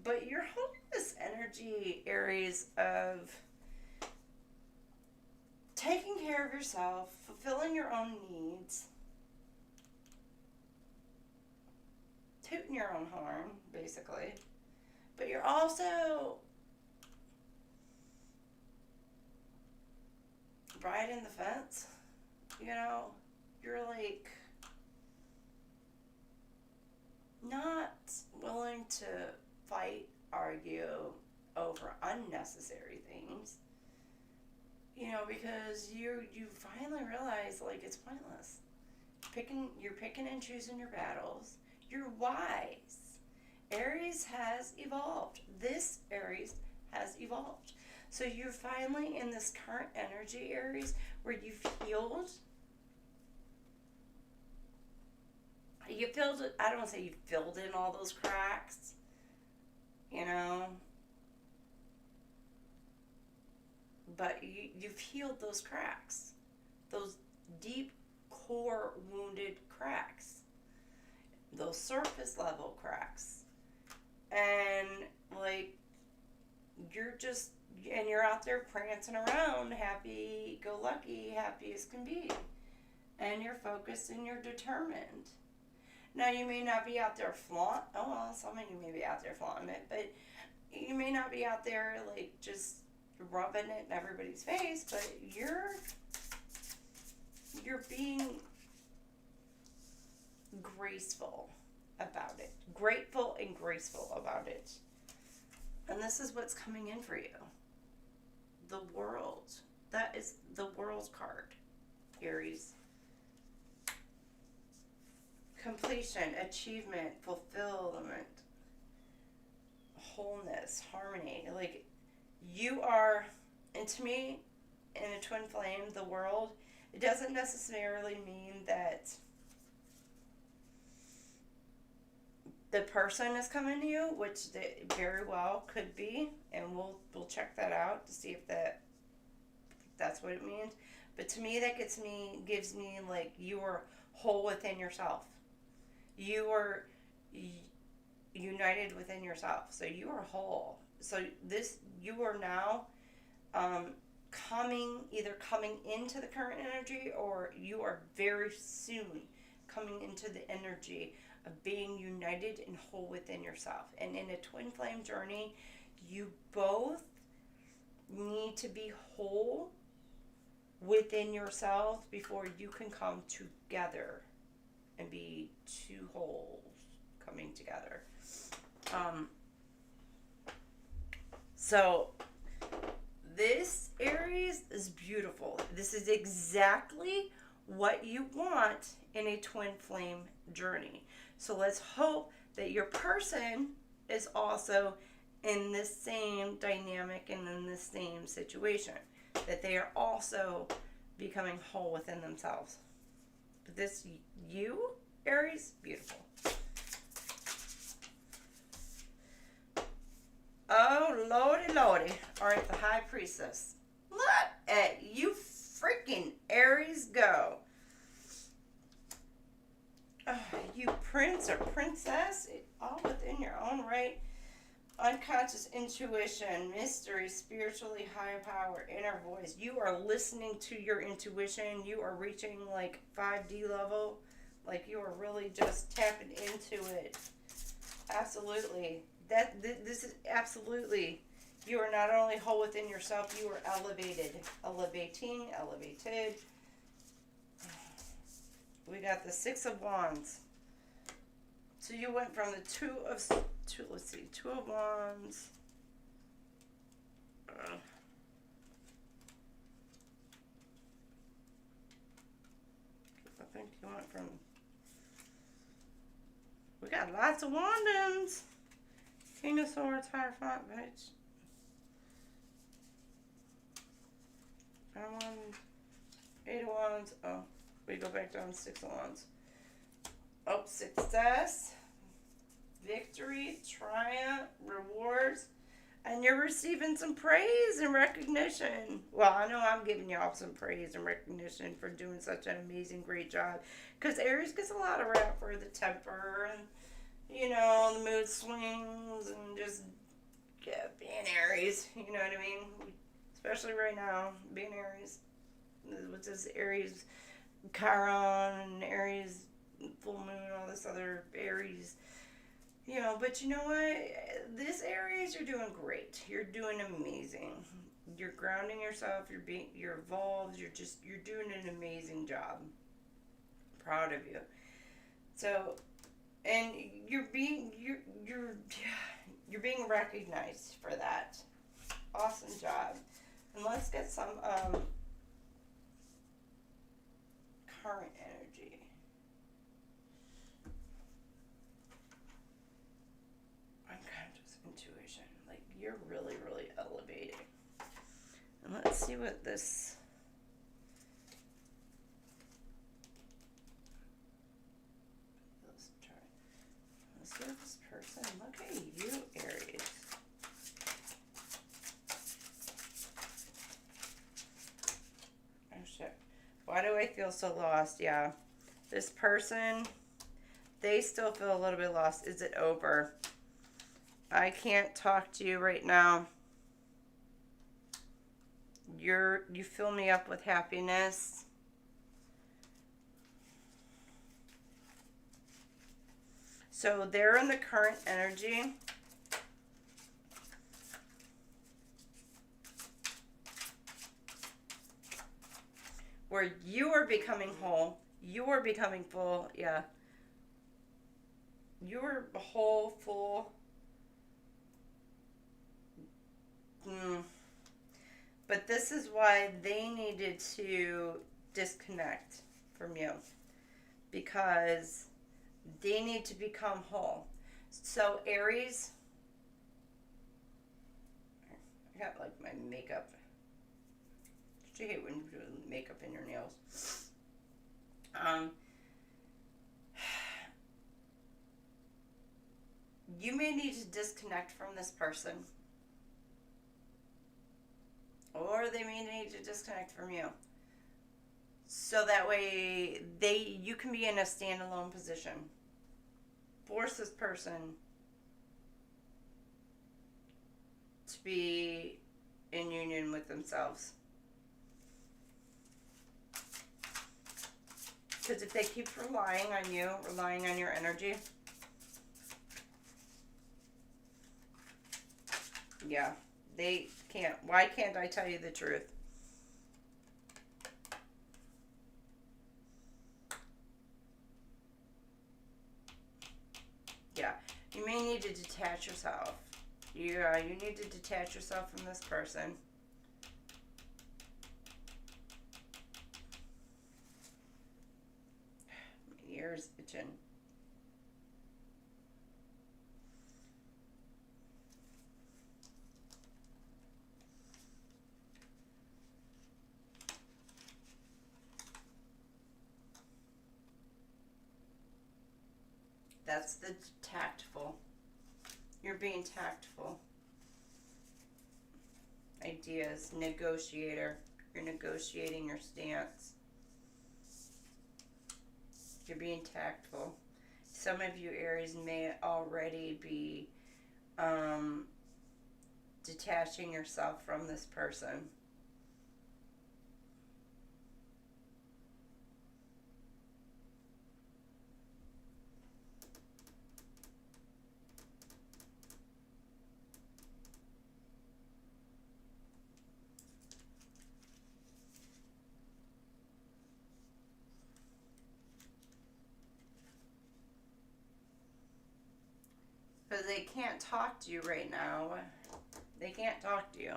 But you're holding this energy, Aries, of taking care of yourself, fulfilling your own needs, tooting your own horn, basically. But you're also riding the fence. You're like, not willing to fight, argue over unnecessary things. You know, because you finally realize like it's pointless. You're picking and choosing your battles. You're wise. Aries has evolved. This Aries has evolved. So you're finally in this current energy, Aries, where you've healed. You filled it, I don't want to say you filled in all those cracks, you know, but you've healed those cracks, those deep core wounded cracks, those surface level cracks. And like, you're out there prancing around, happy go lucky, happy as can be. And you're focused and you're determined. Now, you may not be out there some of you may be out there flaunting it, but you may not be out there, like, just rubbing it in everybody's face, but you're being graceful about it. Grateful and graceful about it. And this is what's coming in for you. The World. That is the World card, Aries. Completion, achievement, fulfillment, wholeness, harmony. Like, you are, and to me, in a twin flame, the World, it doesn't necessarily mean that the person is coming to you, which they very well could be, and we'll check that out to see if that's what it means. But to me, that gives me like you are whole within yourself. You are united within yourself. So you are whole. So you are now coming into the current energy, or you are very soon coming into the energy of being united and whole within yourself. And in a twin flame journey, you both need to be whole within yourself before you can come together and be two wholes coming together. So this Aries is beautiful. This is exactly what you want in a twin flame journey. So let's hope that your person is also in this same dynamic and in this same situation, that they are also becoming whole within themselves. But this, you, Aries, beautiful. Oh, lordy, lordy. All right, the High Priestess. Look at you freaking Aries go. Oh, you prince or princess, all within your own right. Unconscious intuition, mystery, spiritually high power, inner voice. You are listening to your intuition. You are reaching like 5D level. Like you are really just tapping into it. Absolutely. This is absolutely. You are not only whole within yourself, you are elevated. Elevated. We got the Six of Wands. So you went from the Two of Wands. I think you went from. We got lots of wandings. King of Swords, Hierophant, bitch. Eight of Wands. Oh, we go back down to Six of Wands. Oh, success, victory, triumph, rewards, and you're receiving some praise and recognition. Well, I know I'm giving y'all some praise and recognition for doing such an amazing, great job. Because Aries gets a lot of rap for the temper and, you know, the mood swings and just being Aries. You know what I mean? Especially right now, being Aries. With this Aries Chiron and Aries full moon, all this other Aries, you know, but you know what, this Aries, you're doing great. You're doing amazing. You're grounding yourself. You're evolved. You're doing an amazing job. Proud of you. So And you're being you're being recognized for that. Awesome job. And let's get some current energy. Unconscious intuition. Like, you're really, really elevating. And let's see what this... Let's see what this person... Look at you, Aries. Oh, shit. Why do I feel so lost? Yeah. This person, they still feel a little bit lost. Is it over? I can't talk to you right now. You fill me up with happiness. So they're in the current energy. Where you are becoming whole. You are becoming full. Yeah. You're whole, full. But this is why they needed to disconnect from you. Because they need to become whole. So Aries, I got like my makeup. Did you hate when you do makeup in your nails? You may need to disconnect from this person. Or they may need to disconnect from you. So that way you can be in a standalone position. Force this person to be in union with themselves. Because if they keep relying on you, relying on your energy, yeah, they can't. Why can't I tell you the truth? Yeah, you may need to detach yourself. Yeah, you need to detach yourself from this person. My ear's itching. That's the tactful. You're being tactful. Ideas, negotiator. You're negotiating your stance. You're being tactful. Some of you Aries may already be detaching yourself from this person. Because they can't talk to you right now. They can't talk to you.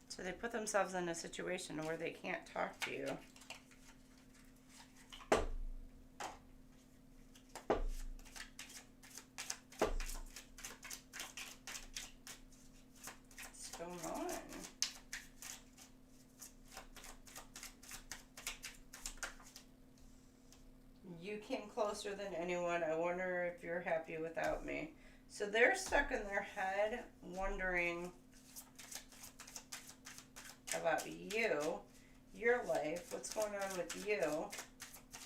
So they put themselves in a situation where they can't talk to you. What's going on? You came closer than anyone. I wonder if you're happy without me. So they're stuck in their head wondering about you, your life, what's going on with you,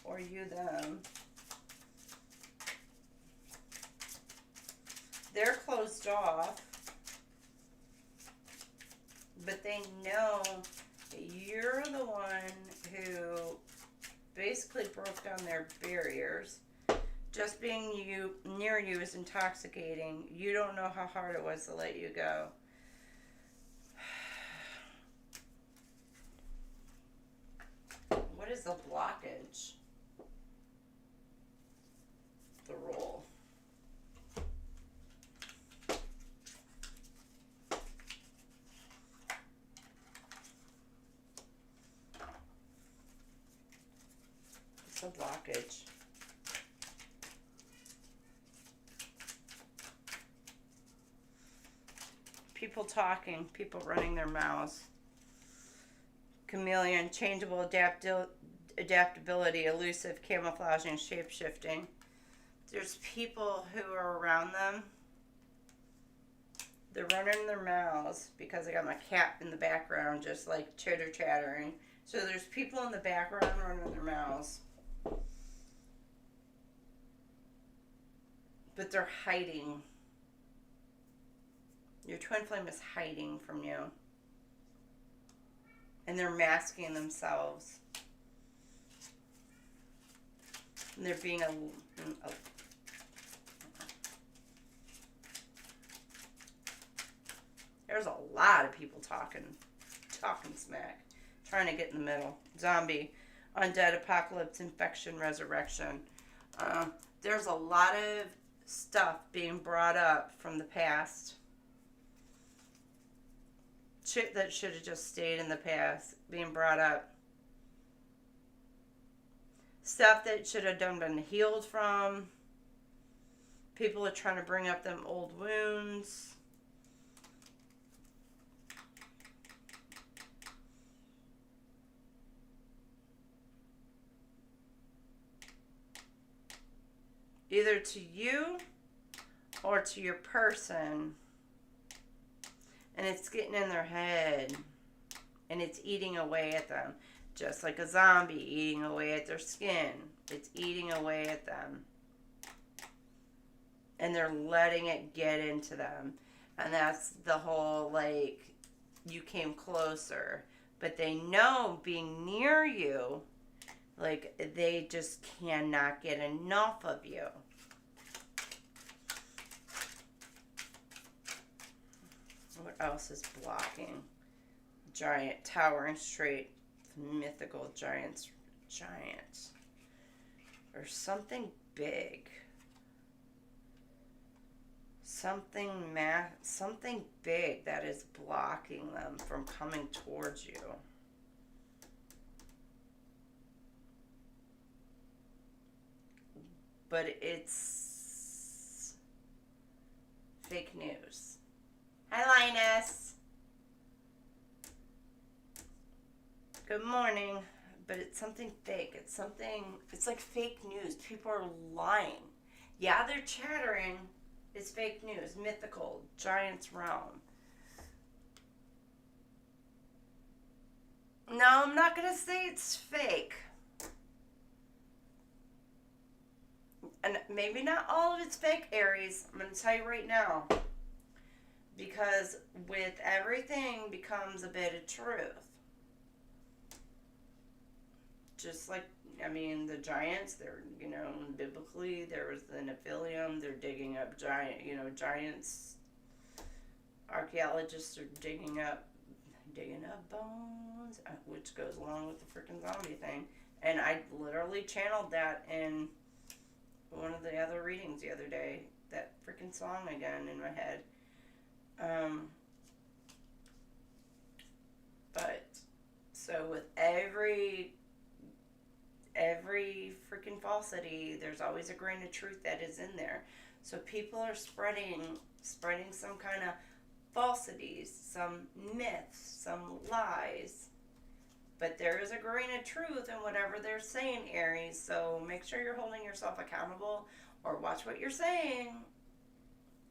or you, them. They're closed off, but they know that you're the one who basically broke down their barriers. Just being near you is intoxicating. You don't know how hard it was to let you go. What is the blockage? a blockage. People talking, people running their mouths. Chameleon, changeable, adaptability, elusive, camouflaging, shape-shifting. There's people who are around them. They're running their mouths because I got my cat in the background just like chitter-chattering. So there's people in the background running their mouths. But they're hiding. Your twin flame is hiding from you. And they're masking themselves. And they're being there's a lot of people talking smack. Trying to get in the middle. Zombie. Undead, apocalypse, infection, resurrection. There's a lot of stuff being brought up from the past. Shit that should have just stayed in the past being brought up. Stuff that should have been healed from. People are trying to bring up them old wounds. Either to you or to your person. And it's getting in their head. And it's eating away at them. Just like a zombie eating away at their skin. It's eating away at them. And they're letting it get into them. And that's the whole, like, you came closer. But they know being near you, like, they just cannot get enough of you. What else is blocking? Giant, towering, straight, mythical giants. Or something big. Something big that is blocking them from coming towards you. But it's fake news. Hi, Linus. Good morning. But it's something fake. It's like fake news. People are lying. Yeah, they're chattering. It's fake news. Mythical. Giant's realm. No, I'm not going to say it's fake. And maybe not all of it's fake, Aries. I'm going to tell you right now. Because with everything becomes a bit of truth. Just like, I mean, the giants, they're, biblically, there was the Nephilim, they're digging up giants. Archaeologists are digging up bones, which goes along with the freaking zombie thing. And I literally channeled that in one of the other readings the other day, that freaking song again in my head. But, so with every freaking falsity, there's always a grain of truth that is in there. So people are spreading some kind of falsities, some myths, some lies. But there is a grain of truth in whatever they're saying, Aries. So make sure you're holding yourself accountable, or watch what you're saying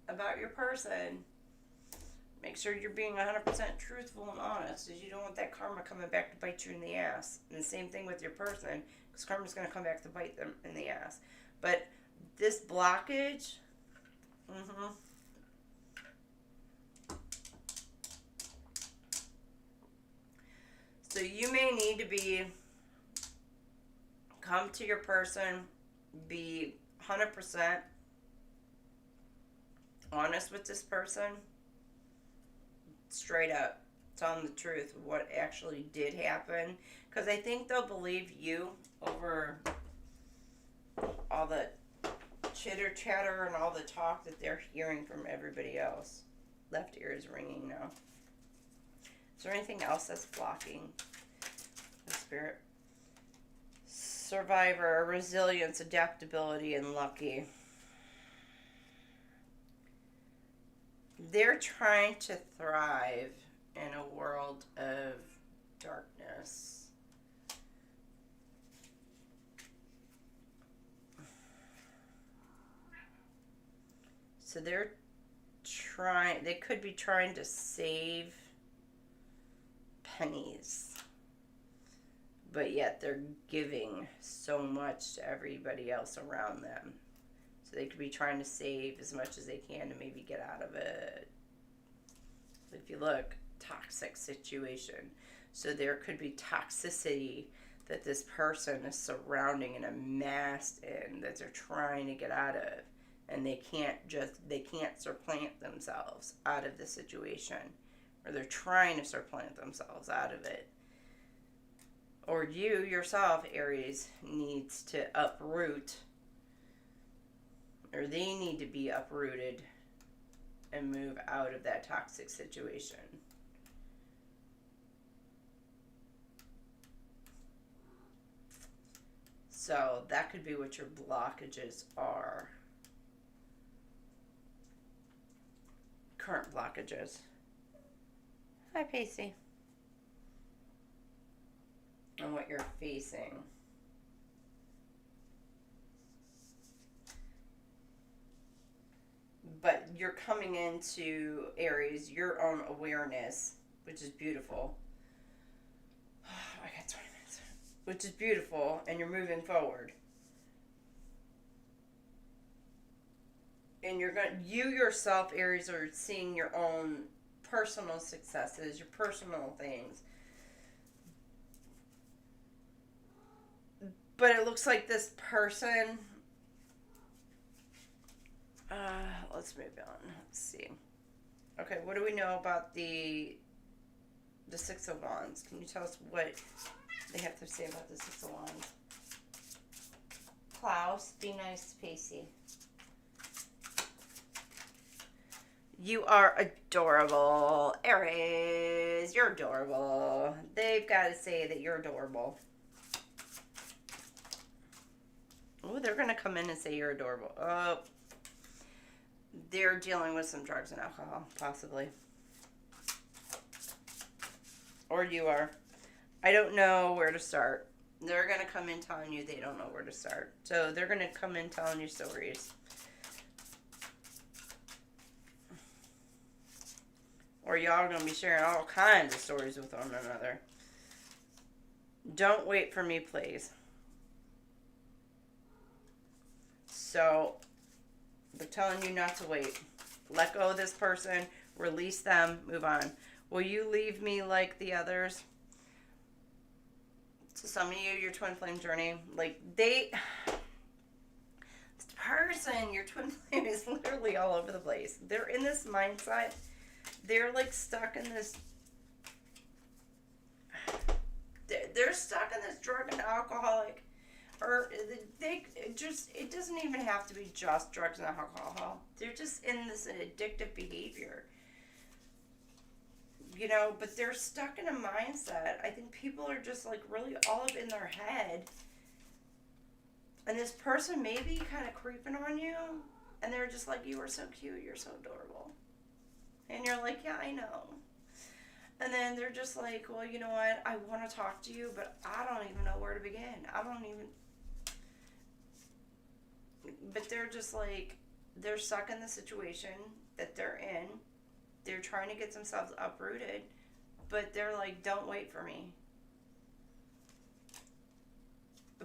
about your person. Make sure you're being 100% truthful and honest, because you don't want that karma coming back to bite you in the ass. And the same thing with your person, because karma's going to come back to bite them in the ass. But this blockage, so you may need to come to your person, be 100% honest with this person. Straight up, tell them the truth of what actually did happen, because I think they'll believe you over all the chitter chatter and all the talk that they're hearing from everybody else. Left ear is ringing now. Is there anything else that's blocking the spirit? Survivor, resilience, adaptability, and lucky. They're trying to thrive in a world of darkness. So they could be trying to save pennies, but yet they're giving so much to everybody else around them. So they could be trying to save as much as they can to maybe get out of it. If you look, toxic situation. So there could be toxicity that this person is surrounding and amassed in that they're trying to get out of. And they can't supplant themselves out of the situation. Or they're trying to supplant themselves out of it. Or you yourself, Aries, needs to uproot, or they need to be uprooted and move out of that toxic situation. So that could be what your blockages are. Current blockages. Hi, Pacey. And what you're facing. But you're coming into, Aries, your own awareness, which is beautiful. I got 20 minutes. Which is beautiful, and you're moving forward. And you yourself, Aries, are seeing your own personal successes, your personal things. But it looks like this person, let's move on. Let's see. Okay, what do we know about the Six of Wands? Can you tell us what they have to say about the Six of Wands? Klaus, be nice, Pacey. You are adorable. Aries, you're adorable. They've got to say that you're adorable. Oh, they're going to come in and say you're adorable. Oh, they're dealing with some drugs and alcohol, possibly. Or you are. I don't know where to start. They're going to come in telling you they don't know where to start. So they're going to come in telling you stories. Or y'all are going to be sharing all kinds of stories with one another. Don't wait for me, please. So, they're telling you not to wait. Let go of this person. Release them. Move on. Will you leave me like the others? To some of you, your twin flame journey, this person, your twin flame is literally all over the place. They're in this mindset. They're stuck in this. They're stuck in this drug and alcoholic. Or it doesn't even have to be just drugs and alcohol. They're just in this addictive behavior. But they're stuck in a mindset. I think people are just really all up in their head. And this person may be kind of creeping on you. And they're just like, you are so cute. You're so adorable. And you're like, yeah, I know. And then they're just like, well, you know what? I want to talk to you, but I don't even know where to begin. But they're just they're stuck in the situation that they're in. They're trying to get themselves uprooted, but they're like, don't wait for me.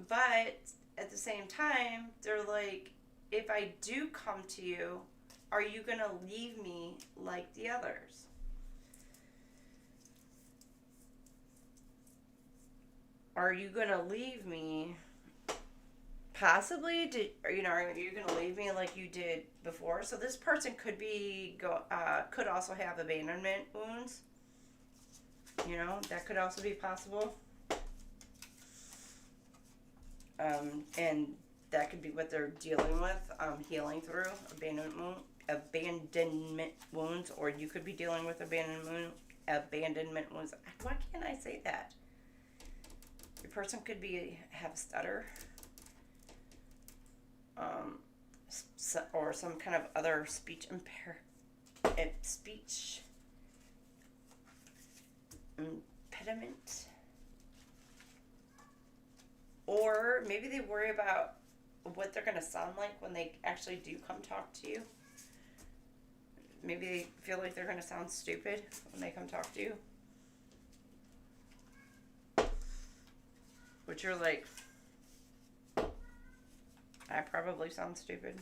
But at the same time, they're like, if I do come to you, are you going to leave me like the others? Are you going to leave me? Possibly, are you going to leave me like you did before? So this person could could also have abandonment wounds. That could also be possible. And that could be what they're dealing with, healing through abandonment wounds, or you could be dealing with abandonment wounds. Why can't I say that? Your person could have a stutter. Or some kind of other speech impediment. Or maybe they worry about what they're going to sound like when they actually do come talk to you. Maybe they feel like they're going to sound stupid when they come talk to you. Which you're like, I probably sound stupid.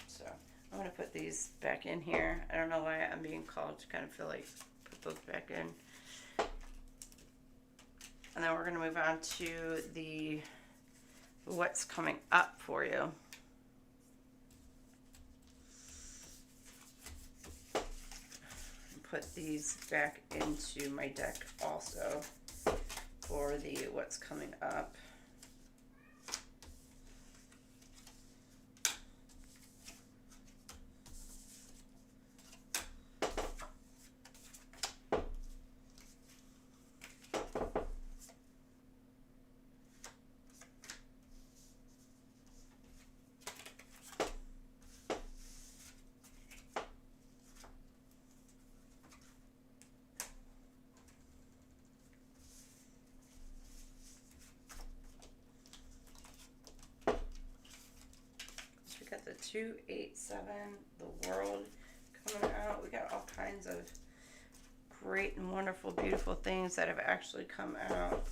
So I'm going to put these back in here. I don't know why I'm being called to kind of feel like put those back in. And then we're going to move on to the what's coming up for you. Put these back into my deck also for the what's coming up. We got the 2, 8, 7, the world coming out. We got all kinds of great and wonderful, beautiful things that have actually come out.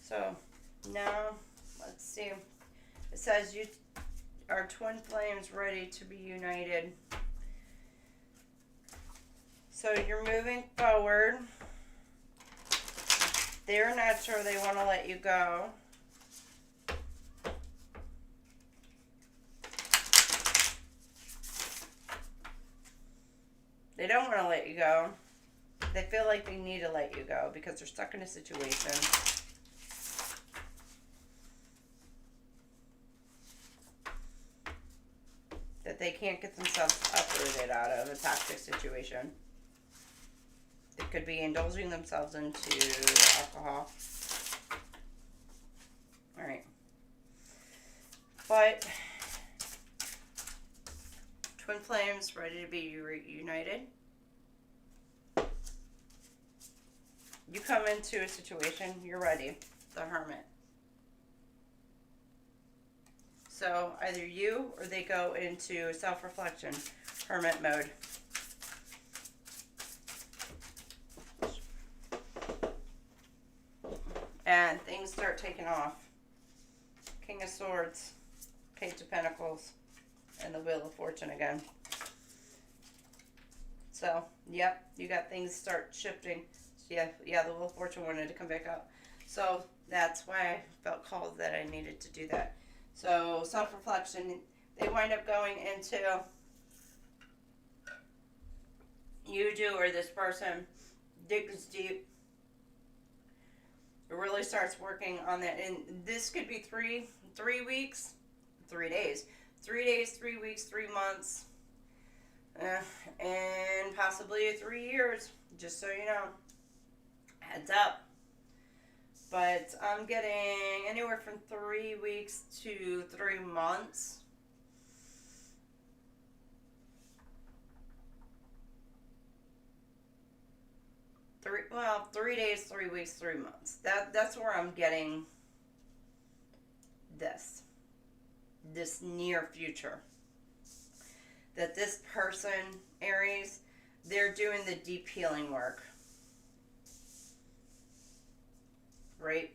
So now, let's see. It says you are twin flames ready to be united. So you're moving forward. They're not sure they want to let you go. They don't want to let you go. They feel like they need to let you go because they're stuck in a situation. That they can't get themselves uprooted out of a toxic situation. They could be indulging themselves into alcohol. Alright. But twin flames ready to be reunited. You come into a situation, you're ready. The Hermit. So either you or they go into self-reflection, Hermit mode. And things start taking off. King of Swords, Page of Pentacles, and the Wheel of Fortune again. So, yep, you got things start shifting. Yeah, the Wheel of Fortune wanted to come back up. So that's why I felt called that I needed to do that. So self-reflection, they wind up going into you do or this person digs deep. It really starts working on that. And this could be 3 weeks, 3 days. 3 days, 3 weeks, 3 months, and possibly 3 years, just so you know. Heads up. But I'm getting anywhere from 3 weeks to 3 months. 3 days, 3 weeks, 3 months. That's where I'm getting this near future. That this person, Aries, they're doing the deep healing work. Right?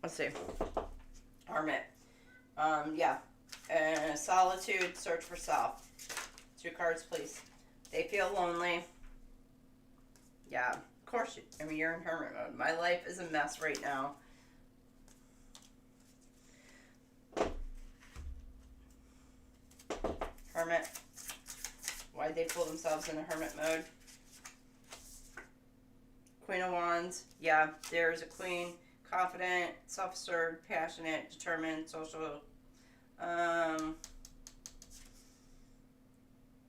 Let's see. Hermit. Yeah. Solitude, search for self. 2 cards, please. They feel lonely. Yeah. Of course, you're in hermit mode. My life is a mess right now. Hermit. Why'd they pull themselves into hermit mode? Queen of Wands. Yeah, there's a queen. Confident, self-assured, passionate, determined, social.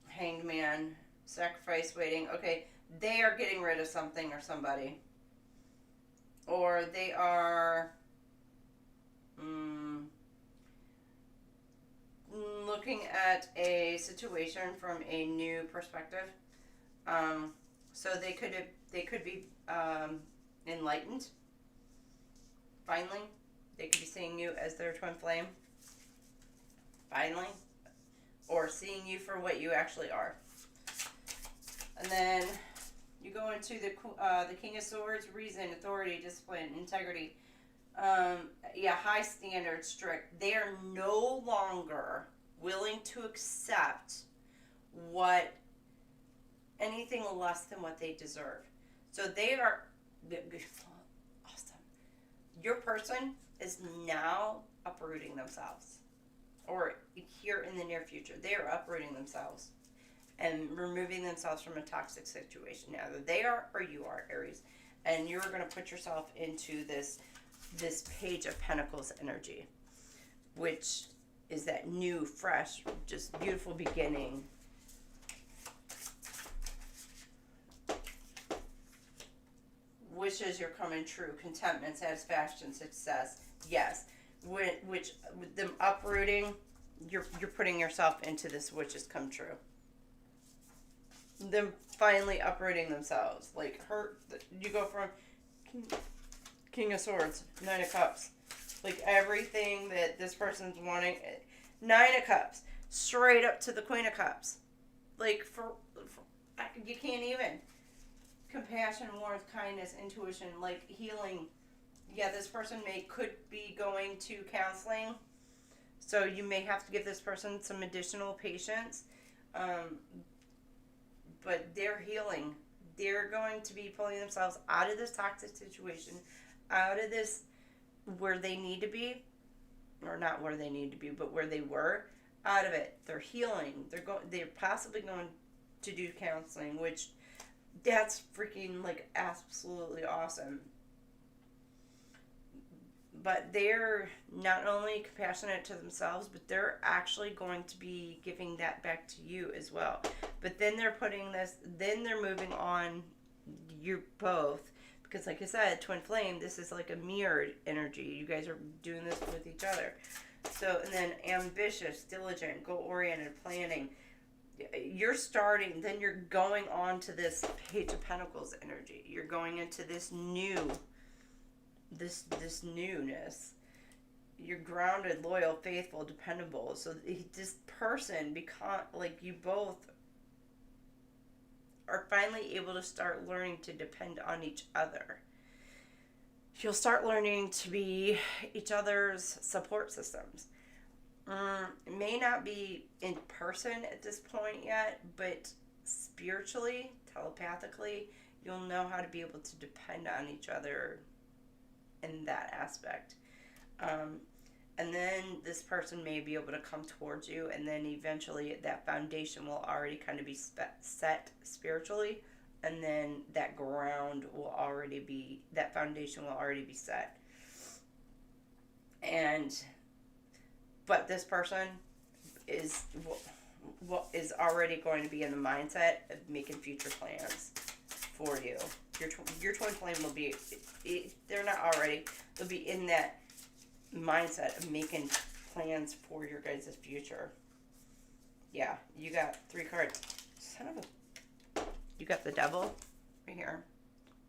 Hanged man. Sacrifice, waiting. Okay, they are getting rid of something or somebody. Or they are looking at a situation from a new perspective. So they could be enlightened. Finally, they could be seeing you as their twin flame. Finally, or seeing you for what you actually are. And then you go into the King of Swords, reason, authority, discipline, integrity. High standards, strict. They are no longer willing to accept anything less than what they deserve. So they are awesome. Your person is now uprooting themselves, or here in the near future, they are uprooting themselves and removing themselves from a toxic situation. Either they are or you are, Aries, and you're going to put yourself into this Page of Pentacles energy, which is that new, fresh, just beautiful beginning. Wishes are coming true, contentment, satisfaction, success. Yes, which with them uprooting, you're putting yourself into this wishes come true. Them finally uprooting themselves, like you go from King of Swords, Nine of Cups, like everything that this person's wanting, Nine of Cups, straight up to the Queen of Cups, like for you can't even. Compassion, warmth, kindness, intuition, like healing. Yeah, this person could be going to counseling, so you may have to give this person some additional patience. But they're healing. They're going to be pulling themselves out of this toxic situation, out of this where they need to be, or not where they need to be, but where they were. Out of it, they're healing. They're possibly going to do counseling, which. That's freaking, like, absolutely awesome. But they're not only compassionate to themselves, but they're actually going to be giving that back to you as well. But then they're moving on, you're both. Because, like I said, twin flame, this is like a mirrored energy. You guys are doing this with each other. So, and then ambitious, diligent, goal-oriented, planning. You're starting, then you're going on to this Page of Pentacles energy. You're going into this this newness. You're grounded, loyal, faithful, dependable. So this person, you both are finally able to start learning to depend on each other. You'll start learning to be each other's support systems. It may not be in person at this point yet, but spiritually, telepathically, you'll know how to be able to depend on each other in that aspect. And then this person may be able to come towards you, and then eventually that foundation will already kind of be set spiritually, and then that foundation will already be set. But this person is already going to be in the mindset of making future plans for you. Your twin flame will be, they're not already, they'll be in that mindset of making plans for your guys' future. Yeah, you got 3 cards. You got the Devil right here,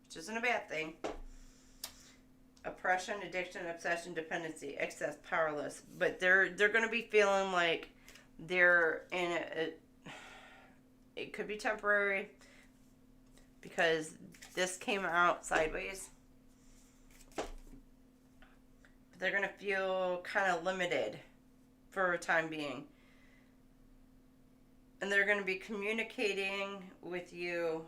which isn't a bad thing. Oppression, addiction, obsession, dependency, excess, powerless. But they're going to be feeling like they're in it could be temporary because this came out sideways. But they're going to feel kind of limited for a time being. And they're going to be communicating with you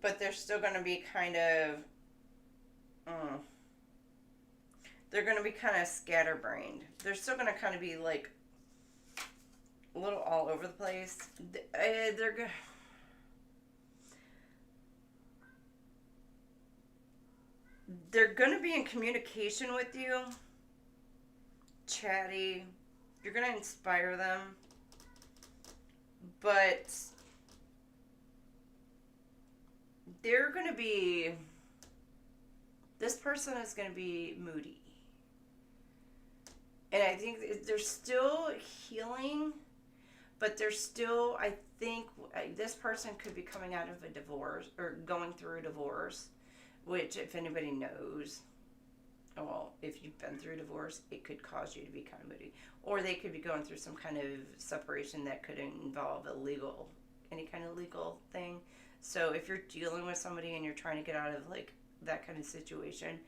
but they're still going to be kind of, they're going to be kind of scatterbrained. They're still going to kind of be like a little all over the place. They're good. They're going to be in communication with you, chatty. You're going to inspire them, but they're going to be, this person is going to be moody. And I think they're still healing, but they're still, I think this person could be coming out of a divorce or going through a divorce, which if anybody knows, well, if you've been through a divorce, it could cause you to be kind of moody. Or they could be going through some kind of separation that could involve any kind of legal thing. So if you're dealing with somebody and you're trying to get out of like that kind of situation,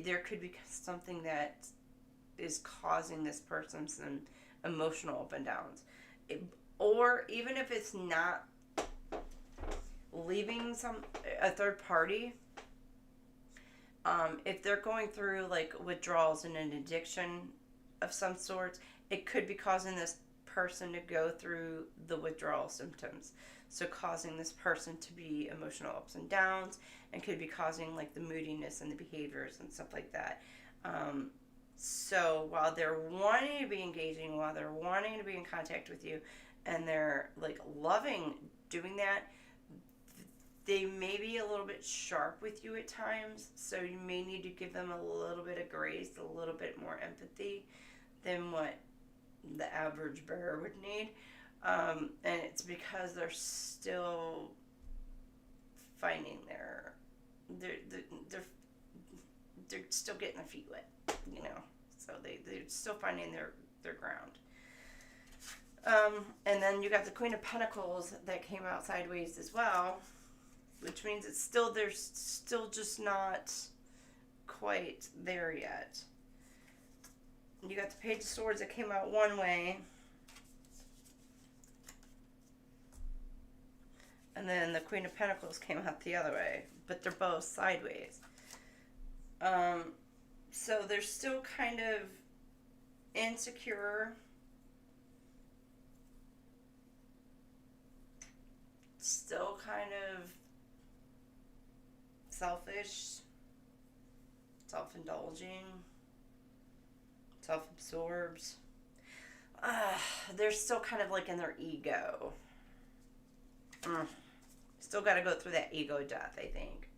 there could be something that is causing this person some emotional up and downs. Or even if it's not leaving a third party, if they're going through like withdrawals and an addiction of some sort, it could be causing this person to go through the withdrawal symptoms. So causing this person to be emotional ups and downs, and could be causing like the moodiness and the behaviors and stuff like that. So while they're wanting to be engaging, while they're wanting to be in contact with you, and they're like loving doing that, they may be a little bit sharp with you at times, so you may need to give them a little bit of grace, a little bit more empathy than what the average bear would need. And it's because they're still finding they're still getting their feet wet, you know. So they're still finding their ground. And then you got the Queen of Pentacles that came out sideways as well, which means they're still just not quite there yet. You got the Page of Swords that came out one way, and then the Queen of Pentacles came out the other way, but they're both sideways. So they're still kind of insecure, still kind of selfish, self-indulging, self-absorbed. They're still kind of like in their ego. Still got to go through that ego death, I think.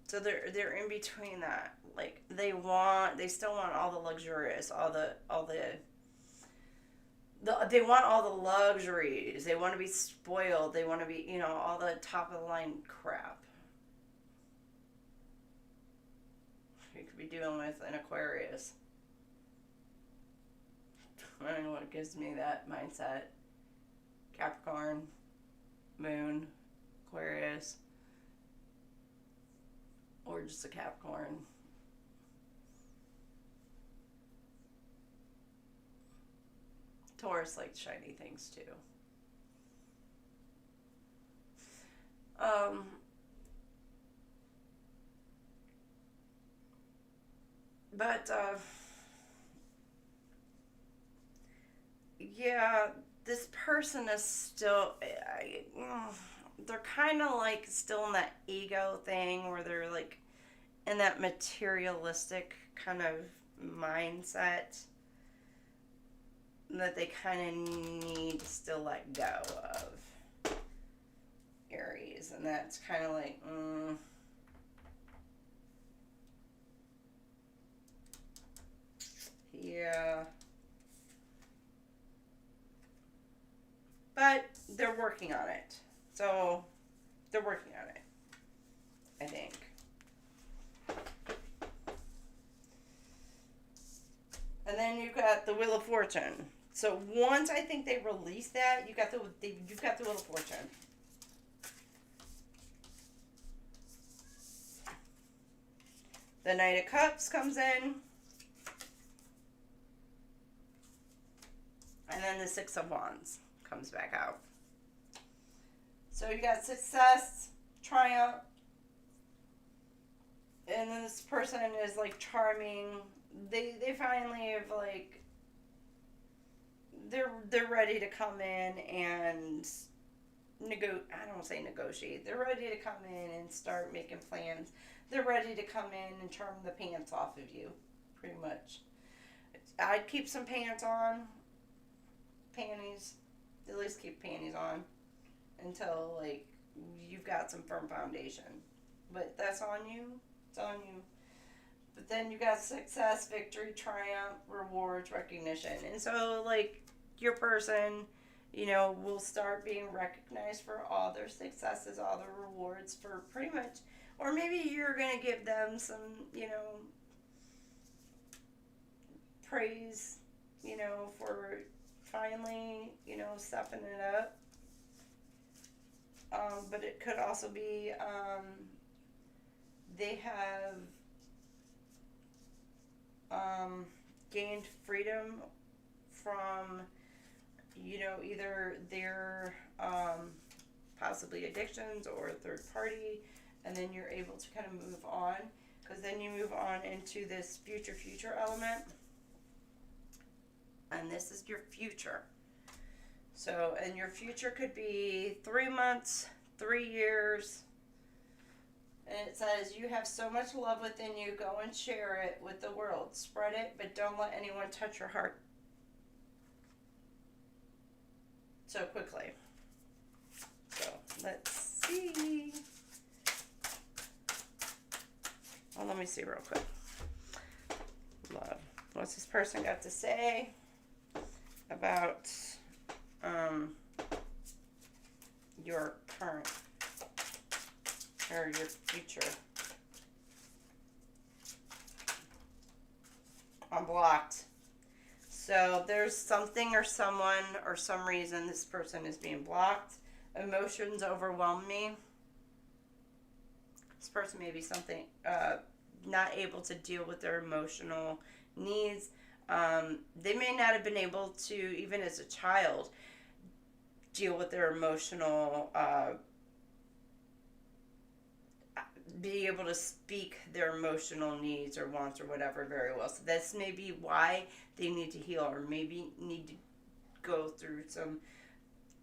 So they're in between that. Like they still want all the luxurious, they want all the luxuries. They want to be spoiled. They want to be, all the top of the line crap. You could be dealing with an Aquarius. I don't know what gives me that mindset. Capricorn, Moon, Aquarius, or just a Capricorn. Taurus likes shiny things too. But yeah, this person is still, they're kind of like still in that ego thing where they're like in that materialistic kind of mindset that they kind of need to still let go of Aries. And that's kind of like, yeah. But they're working on it. So they're working on it, I think. And then you've got the Wheel of Fortune. So once I think they release that, you've got the Wheel of Fortune. The Knight of Cups comes in. And then the Six of Wands comes back out. So you got success, triumph, and then this person is like charming. They finally have like they're ready to come in and I don't say negotiate. They're ready to come in and start making plans. They're ready to come in and turn the pants off of you, pretty much. I'd keep some pants on, panties. At least keep panties on until like you've got some firm foundation. But that's on you. It's on you. But then you got success, victory, triumph, rewards, recognition. And so like your person, you know, will start being recognized for all their successes, all their rewards for pretty much, or maybe you're going to give them some, you know, praise, you know, for finally, you know, stepping it up. But it could also be they have gained freedom from, you know, either their possibly addictions or a third party, and then you're able to kind of move on, because then you move on into this future element, and this is your future. So, and your future could be 3 months, 3 years, and it says you have so much love within you, go and share it with the world, spread it, but don't let anyone touch your heart so quickly. So let's see. Well, let me see real quick. Love. What's this person got to say about your current or your future? Unblocked. So there's something or someone or some reason this person is being blocked. Emotions overwhelm me. This person may be something not able to deal with their emotional needs. They may not have been able to, even as a child, deal with their emotional, be able to speak their emotional needs or wants or whatever very well. So this may be why they need to heal, or maybe need to go through some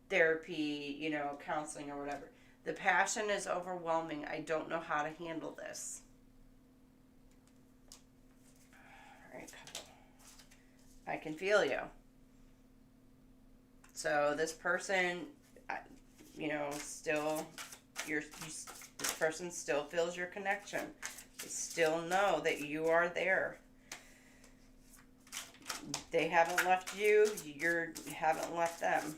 therapy, you know, counseling or whatever. The passion is overwhelming. I don't know how to handle this. All right, couple. I can feel you. So this person, you know, still, this person still feels your connection. They still know that you are there. They haven't left you. You haven't left them.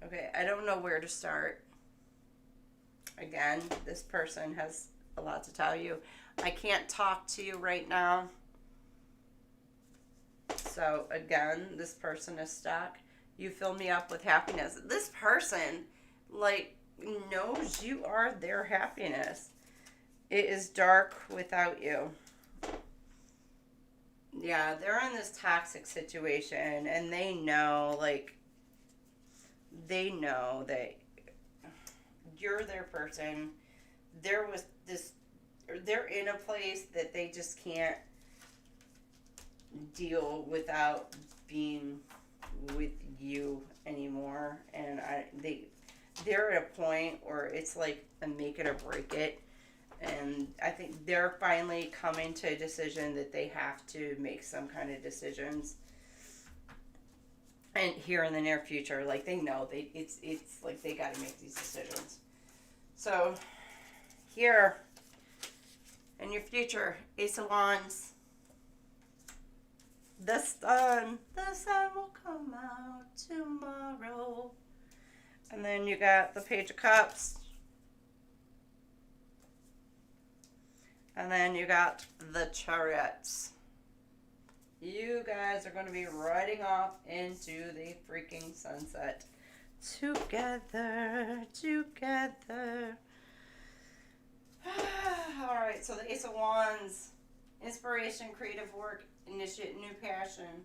Okay, I don't know where to start. Again, this person has a lot to tell you. I can't talk to you right now. So again, this person is stuck. You fill me up with happiness. This person, like, knows you are their happiness. It is dark without you. Yeah, they're in this toxic situation, and they know, like, they know that you're their person. They're in a place that they just can't deal without being with you anymore, and they're at a point where it's like a make it or break it, and I think they're finally coming to a decision that they have to make some kind of decisions, and here in the near future, like, they know it's like they got to make these decisions. So here in your future, Ace of Wands. The sun will come out tomorrow. And then you got the Page of Cups. And then you got the Chariots. You guys are going to be riding off into the freaking sunset. Together. Alright, so the Ace of Wands. Inspiration, creative work, initiate new passion.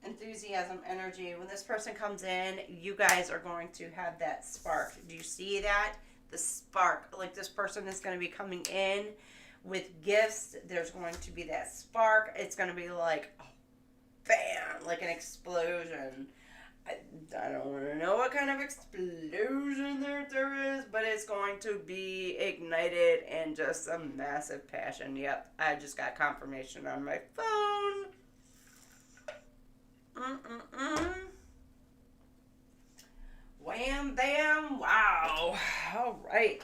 enthusiasm, energy. When this person comes in, you guys are going to have that spark. Do you see that? The spark. Like this person is going to be coming in with gifts. There's going to be that spark. It's going to be like, oh, bam, like an explosion. I don't want to know what kind of explosion there is, but it's going to be ignited and just a massive passion. Yep, I just got confirmation on my phone. Wham, bam, wow. All right.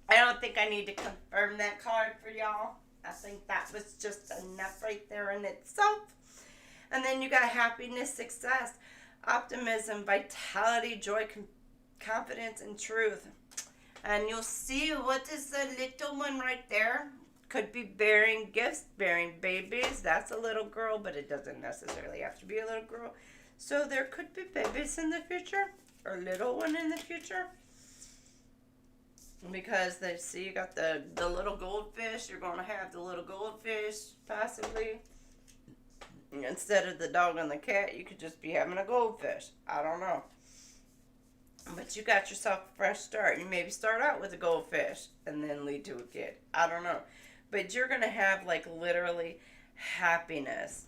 I don't think I need to confirm that card for y'all. I think that was just enough right there in itself. And then you got happiness, success, optimism, vitality, joy, confidence, and truth. And you'll see what is the little one right there. Could be bearing gifts, bearing babies. That's a little girl, but it doesn't necessarily have to be a little girl. So there could be babies in the future, or little one in the future. Because they see you got the little goldfish, you're going to have the little goldfish, possibly. Instead of the dog and the cat, you could just be having a goldfish. I don't know. But you got yourself a fresh start. You maybe start out with a goldfish and then lead to a kid. I don't know. But you're going to have, like, literally happiness.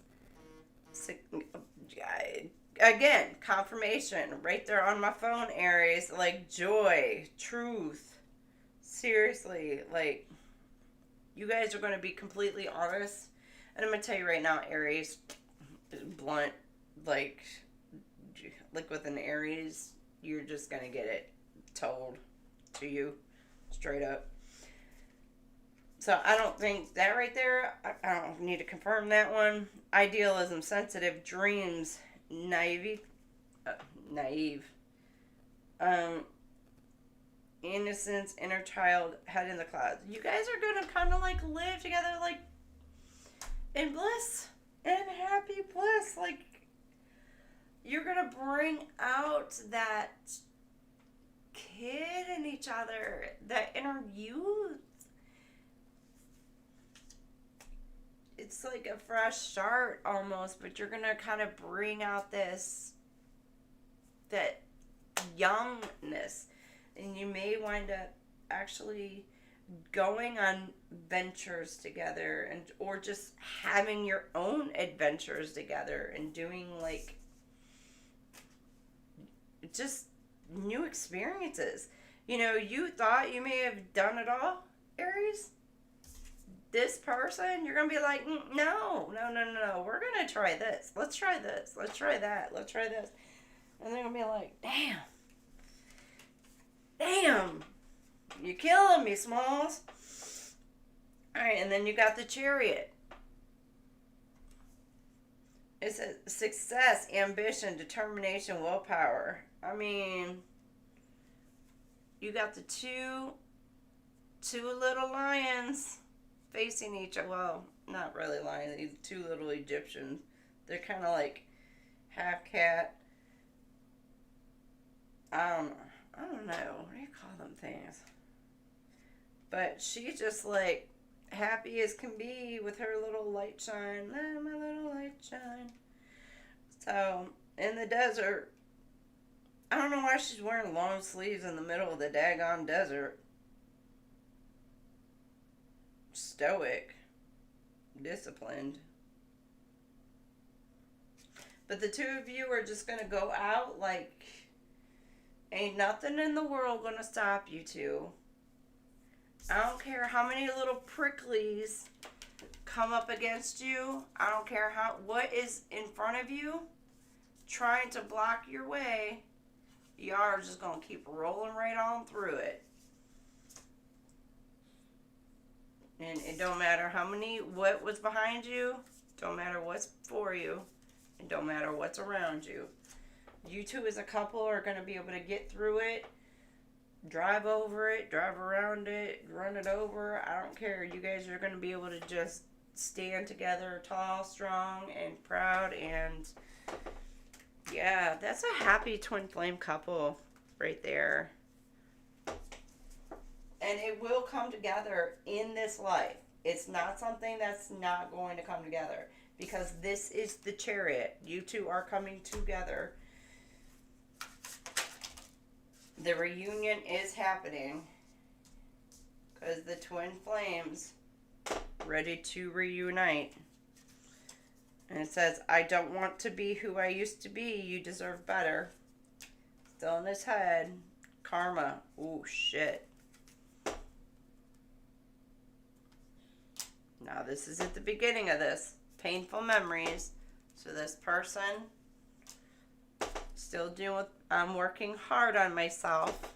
Again, confirmation. Right there on my phone, Aries. Like, joy, truth. Seriously, like, you guys are going to be completely honest. And I'm going to tell you right now, Aries, blunt, like with an Aries, you're just going to get it told to you straight up. So I don't think that right there, I don't need to confirm that one. Idealism, sensitive, dreams, naive, innocence, inner child, head in the clouds. You guys are going to kind of like live together like in bliss and happy bliss. Like, you're going to bring out that kid in each other, that inner youth. It's like a fresh start almost, but you're going to kind of bring out that youngness. And you may wind up actually going on ventures together, or just having your own adventures together and doing like just new experiences. You know, you thought you may have done it all, Aries. This person, you're going to be like, no, we're going to try this. Let's try this. Let's try that. Let's try this. And they're going to be like, damn, you're killing me, Smalls. All right, and then you got the Chariot. It says success, ambition, determination, willpower. I mean, you got the two little lions facing each other. Well, not really lions. These two little Egyptians. They're kind of like half cat. I don't know. What do you call them things? But she's just like happy as can be with her little light shine. Let my little light shine. So, in the desert, I don't know why she's wearing long sleeves in the middle of the daggone desert. Stoic. Disciplined. But the two of you are just going to go out like ain't nothing in the world going to stop you two. I don't care how many little pricklies come up against you. I don't care what is in front of you trying to block your way. Y'all are just going to keep rolling right on through it. And it don't matter what was behind you. Don't matter what's for you. It don't matter what's around you. You two as a couple are going to be able to get through it. Drive over it, drive around it, run it over. I don't care. You guys are going to be able to just stand together, tall, strong, and proud. And yeah, that's a happy twin flame couple right there. And it will come together in this life. It's not something that's not going to come together. because this is the Chariot. You two are coming together. The reunion is happening because the twin flames ready to reunite. And it says, I don't want to be who I used to be. You deserve better. Still in his head. Karma. Ooh, shit. Now, this is at the beginning of this. Painful memories. So this person, still dealing with, I'm working hard on myself.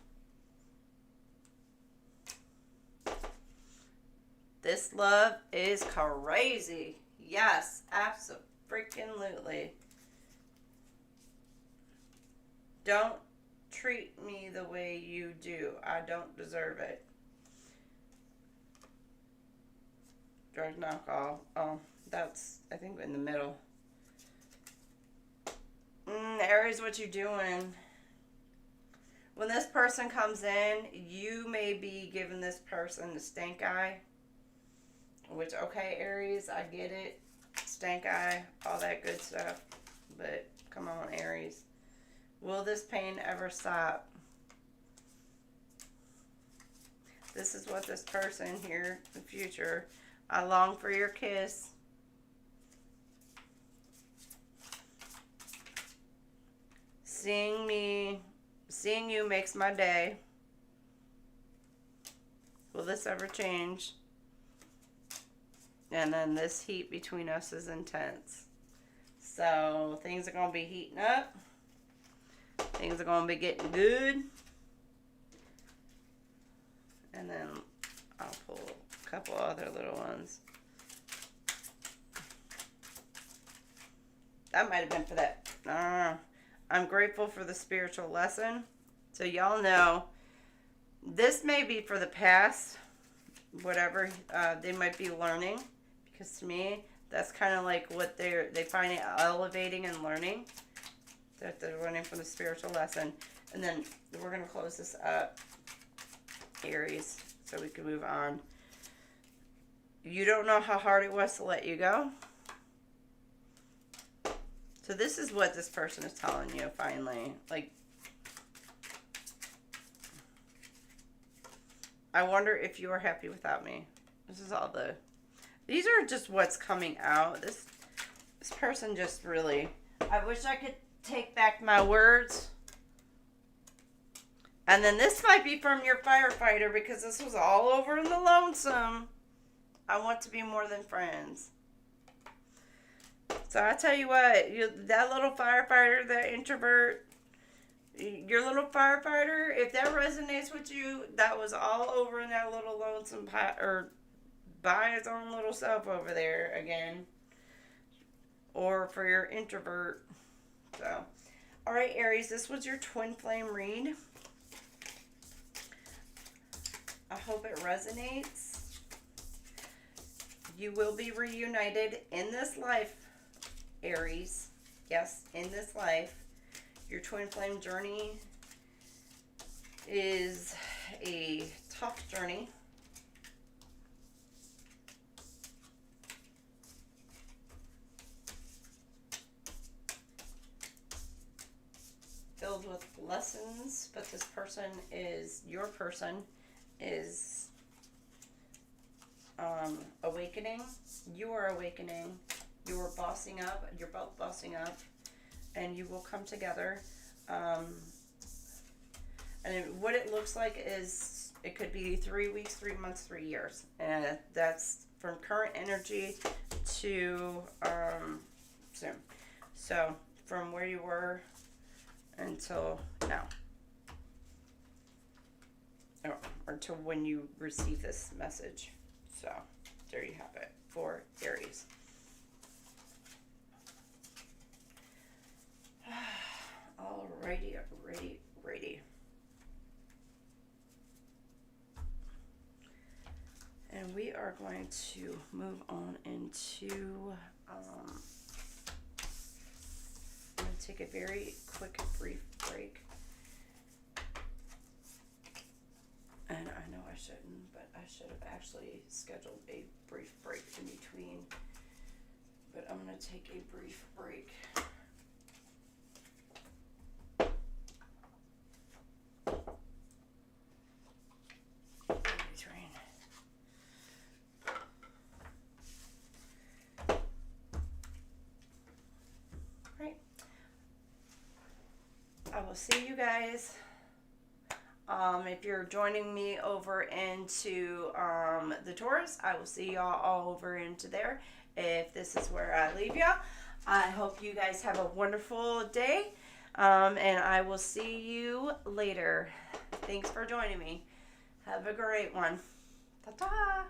This love is crazy. Yes, absolutely. Don't treat me the way you do. I don't deserve it. Drugs and alcohol. Oh, that's, I think, in the middle. Aries, what you doing? When this person comes in, you may be giving this person the stank eye. Which, okay, Aries, I get it. Stank eye, all that good stuff. But, come on, Aries. Will this pain ever stop? This is what this person here, the future. I long for your kiss. Seeing you makes my day. Will this ever change? And then this heat between us is intense. So things are going to be heating up. Things are going to be getting good. And then I'll pull a couple other little ones. That might have been for that. I don't know. I'm grateful for the spiritual lesson. So y'all know, this may be for the past, whatever they might be learning. Because to me, that's kind of like what they find it elevating and learning. That they're learning from the spiritual lesson. And then we're going to close this up, Aries, so we can move on. You don't know how hard it was to let you go. So this is what this person is telling you, finally. Like, I wonder if you are happy without me. This is all the... These are just what's coming out. This person just really... I wish I could take back my words. And then this might be from your firefighter because this was all over in the lonesome. I want to be more than friends. So I tell you what, that little firefighter, that introvert, your little firefighter, if that resonates with you, that was all over in that little lonesome or by his own little self over there again. Or for your introvert. So, all right, Aries, this was your twin flame read. I hope it resonates. You will be reunited in this life, Aries. Yes, in this life. Your twin flame journey is a tough journey. Filled with lessons, but this person is, your person is awakening. You are awakening. You are bossing up. You're both bossing up. And you will come together. And what it looks like is it could be 3 weeks, 3 months, 3 years. And that's from current energy to soon. So from where you were until now. Or to when you receive this message. So there you have it for Aries. Alrighty. And we are going to move on into, I'm going to take a very quick, brief break. And I know I shouldn't, but I should have actually scheduled a brief break in between. But I'm going to take a brief break. Right. I will see you guys. If you're joining me over into the Taurus, I will see y'all all over into there. If this is where I leave y'all, I hope you guys have a wonderful day, and I will see you later. Thanks for joining me. Have a great one. Ta-ta!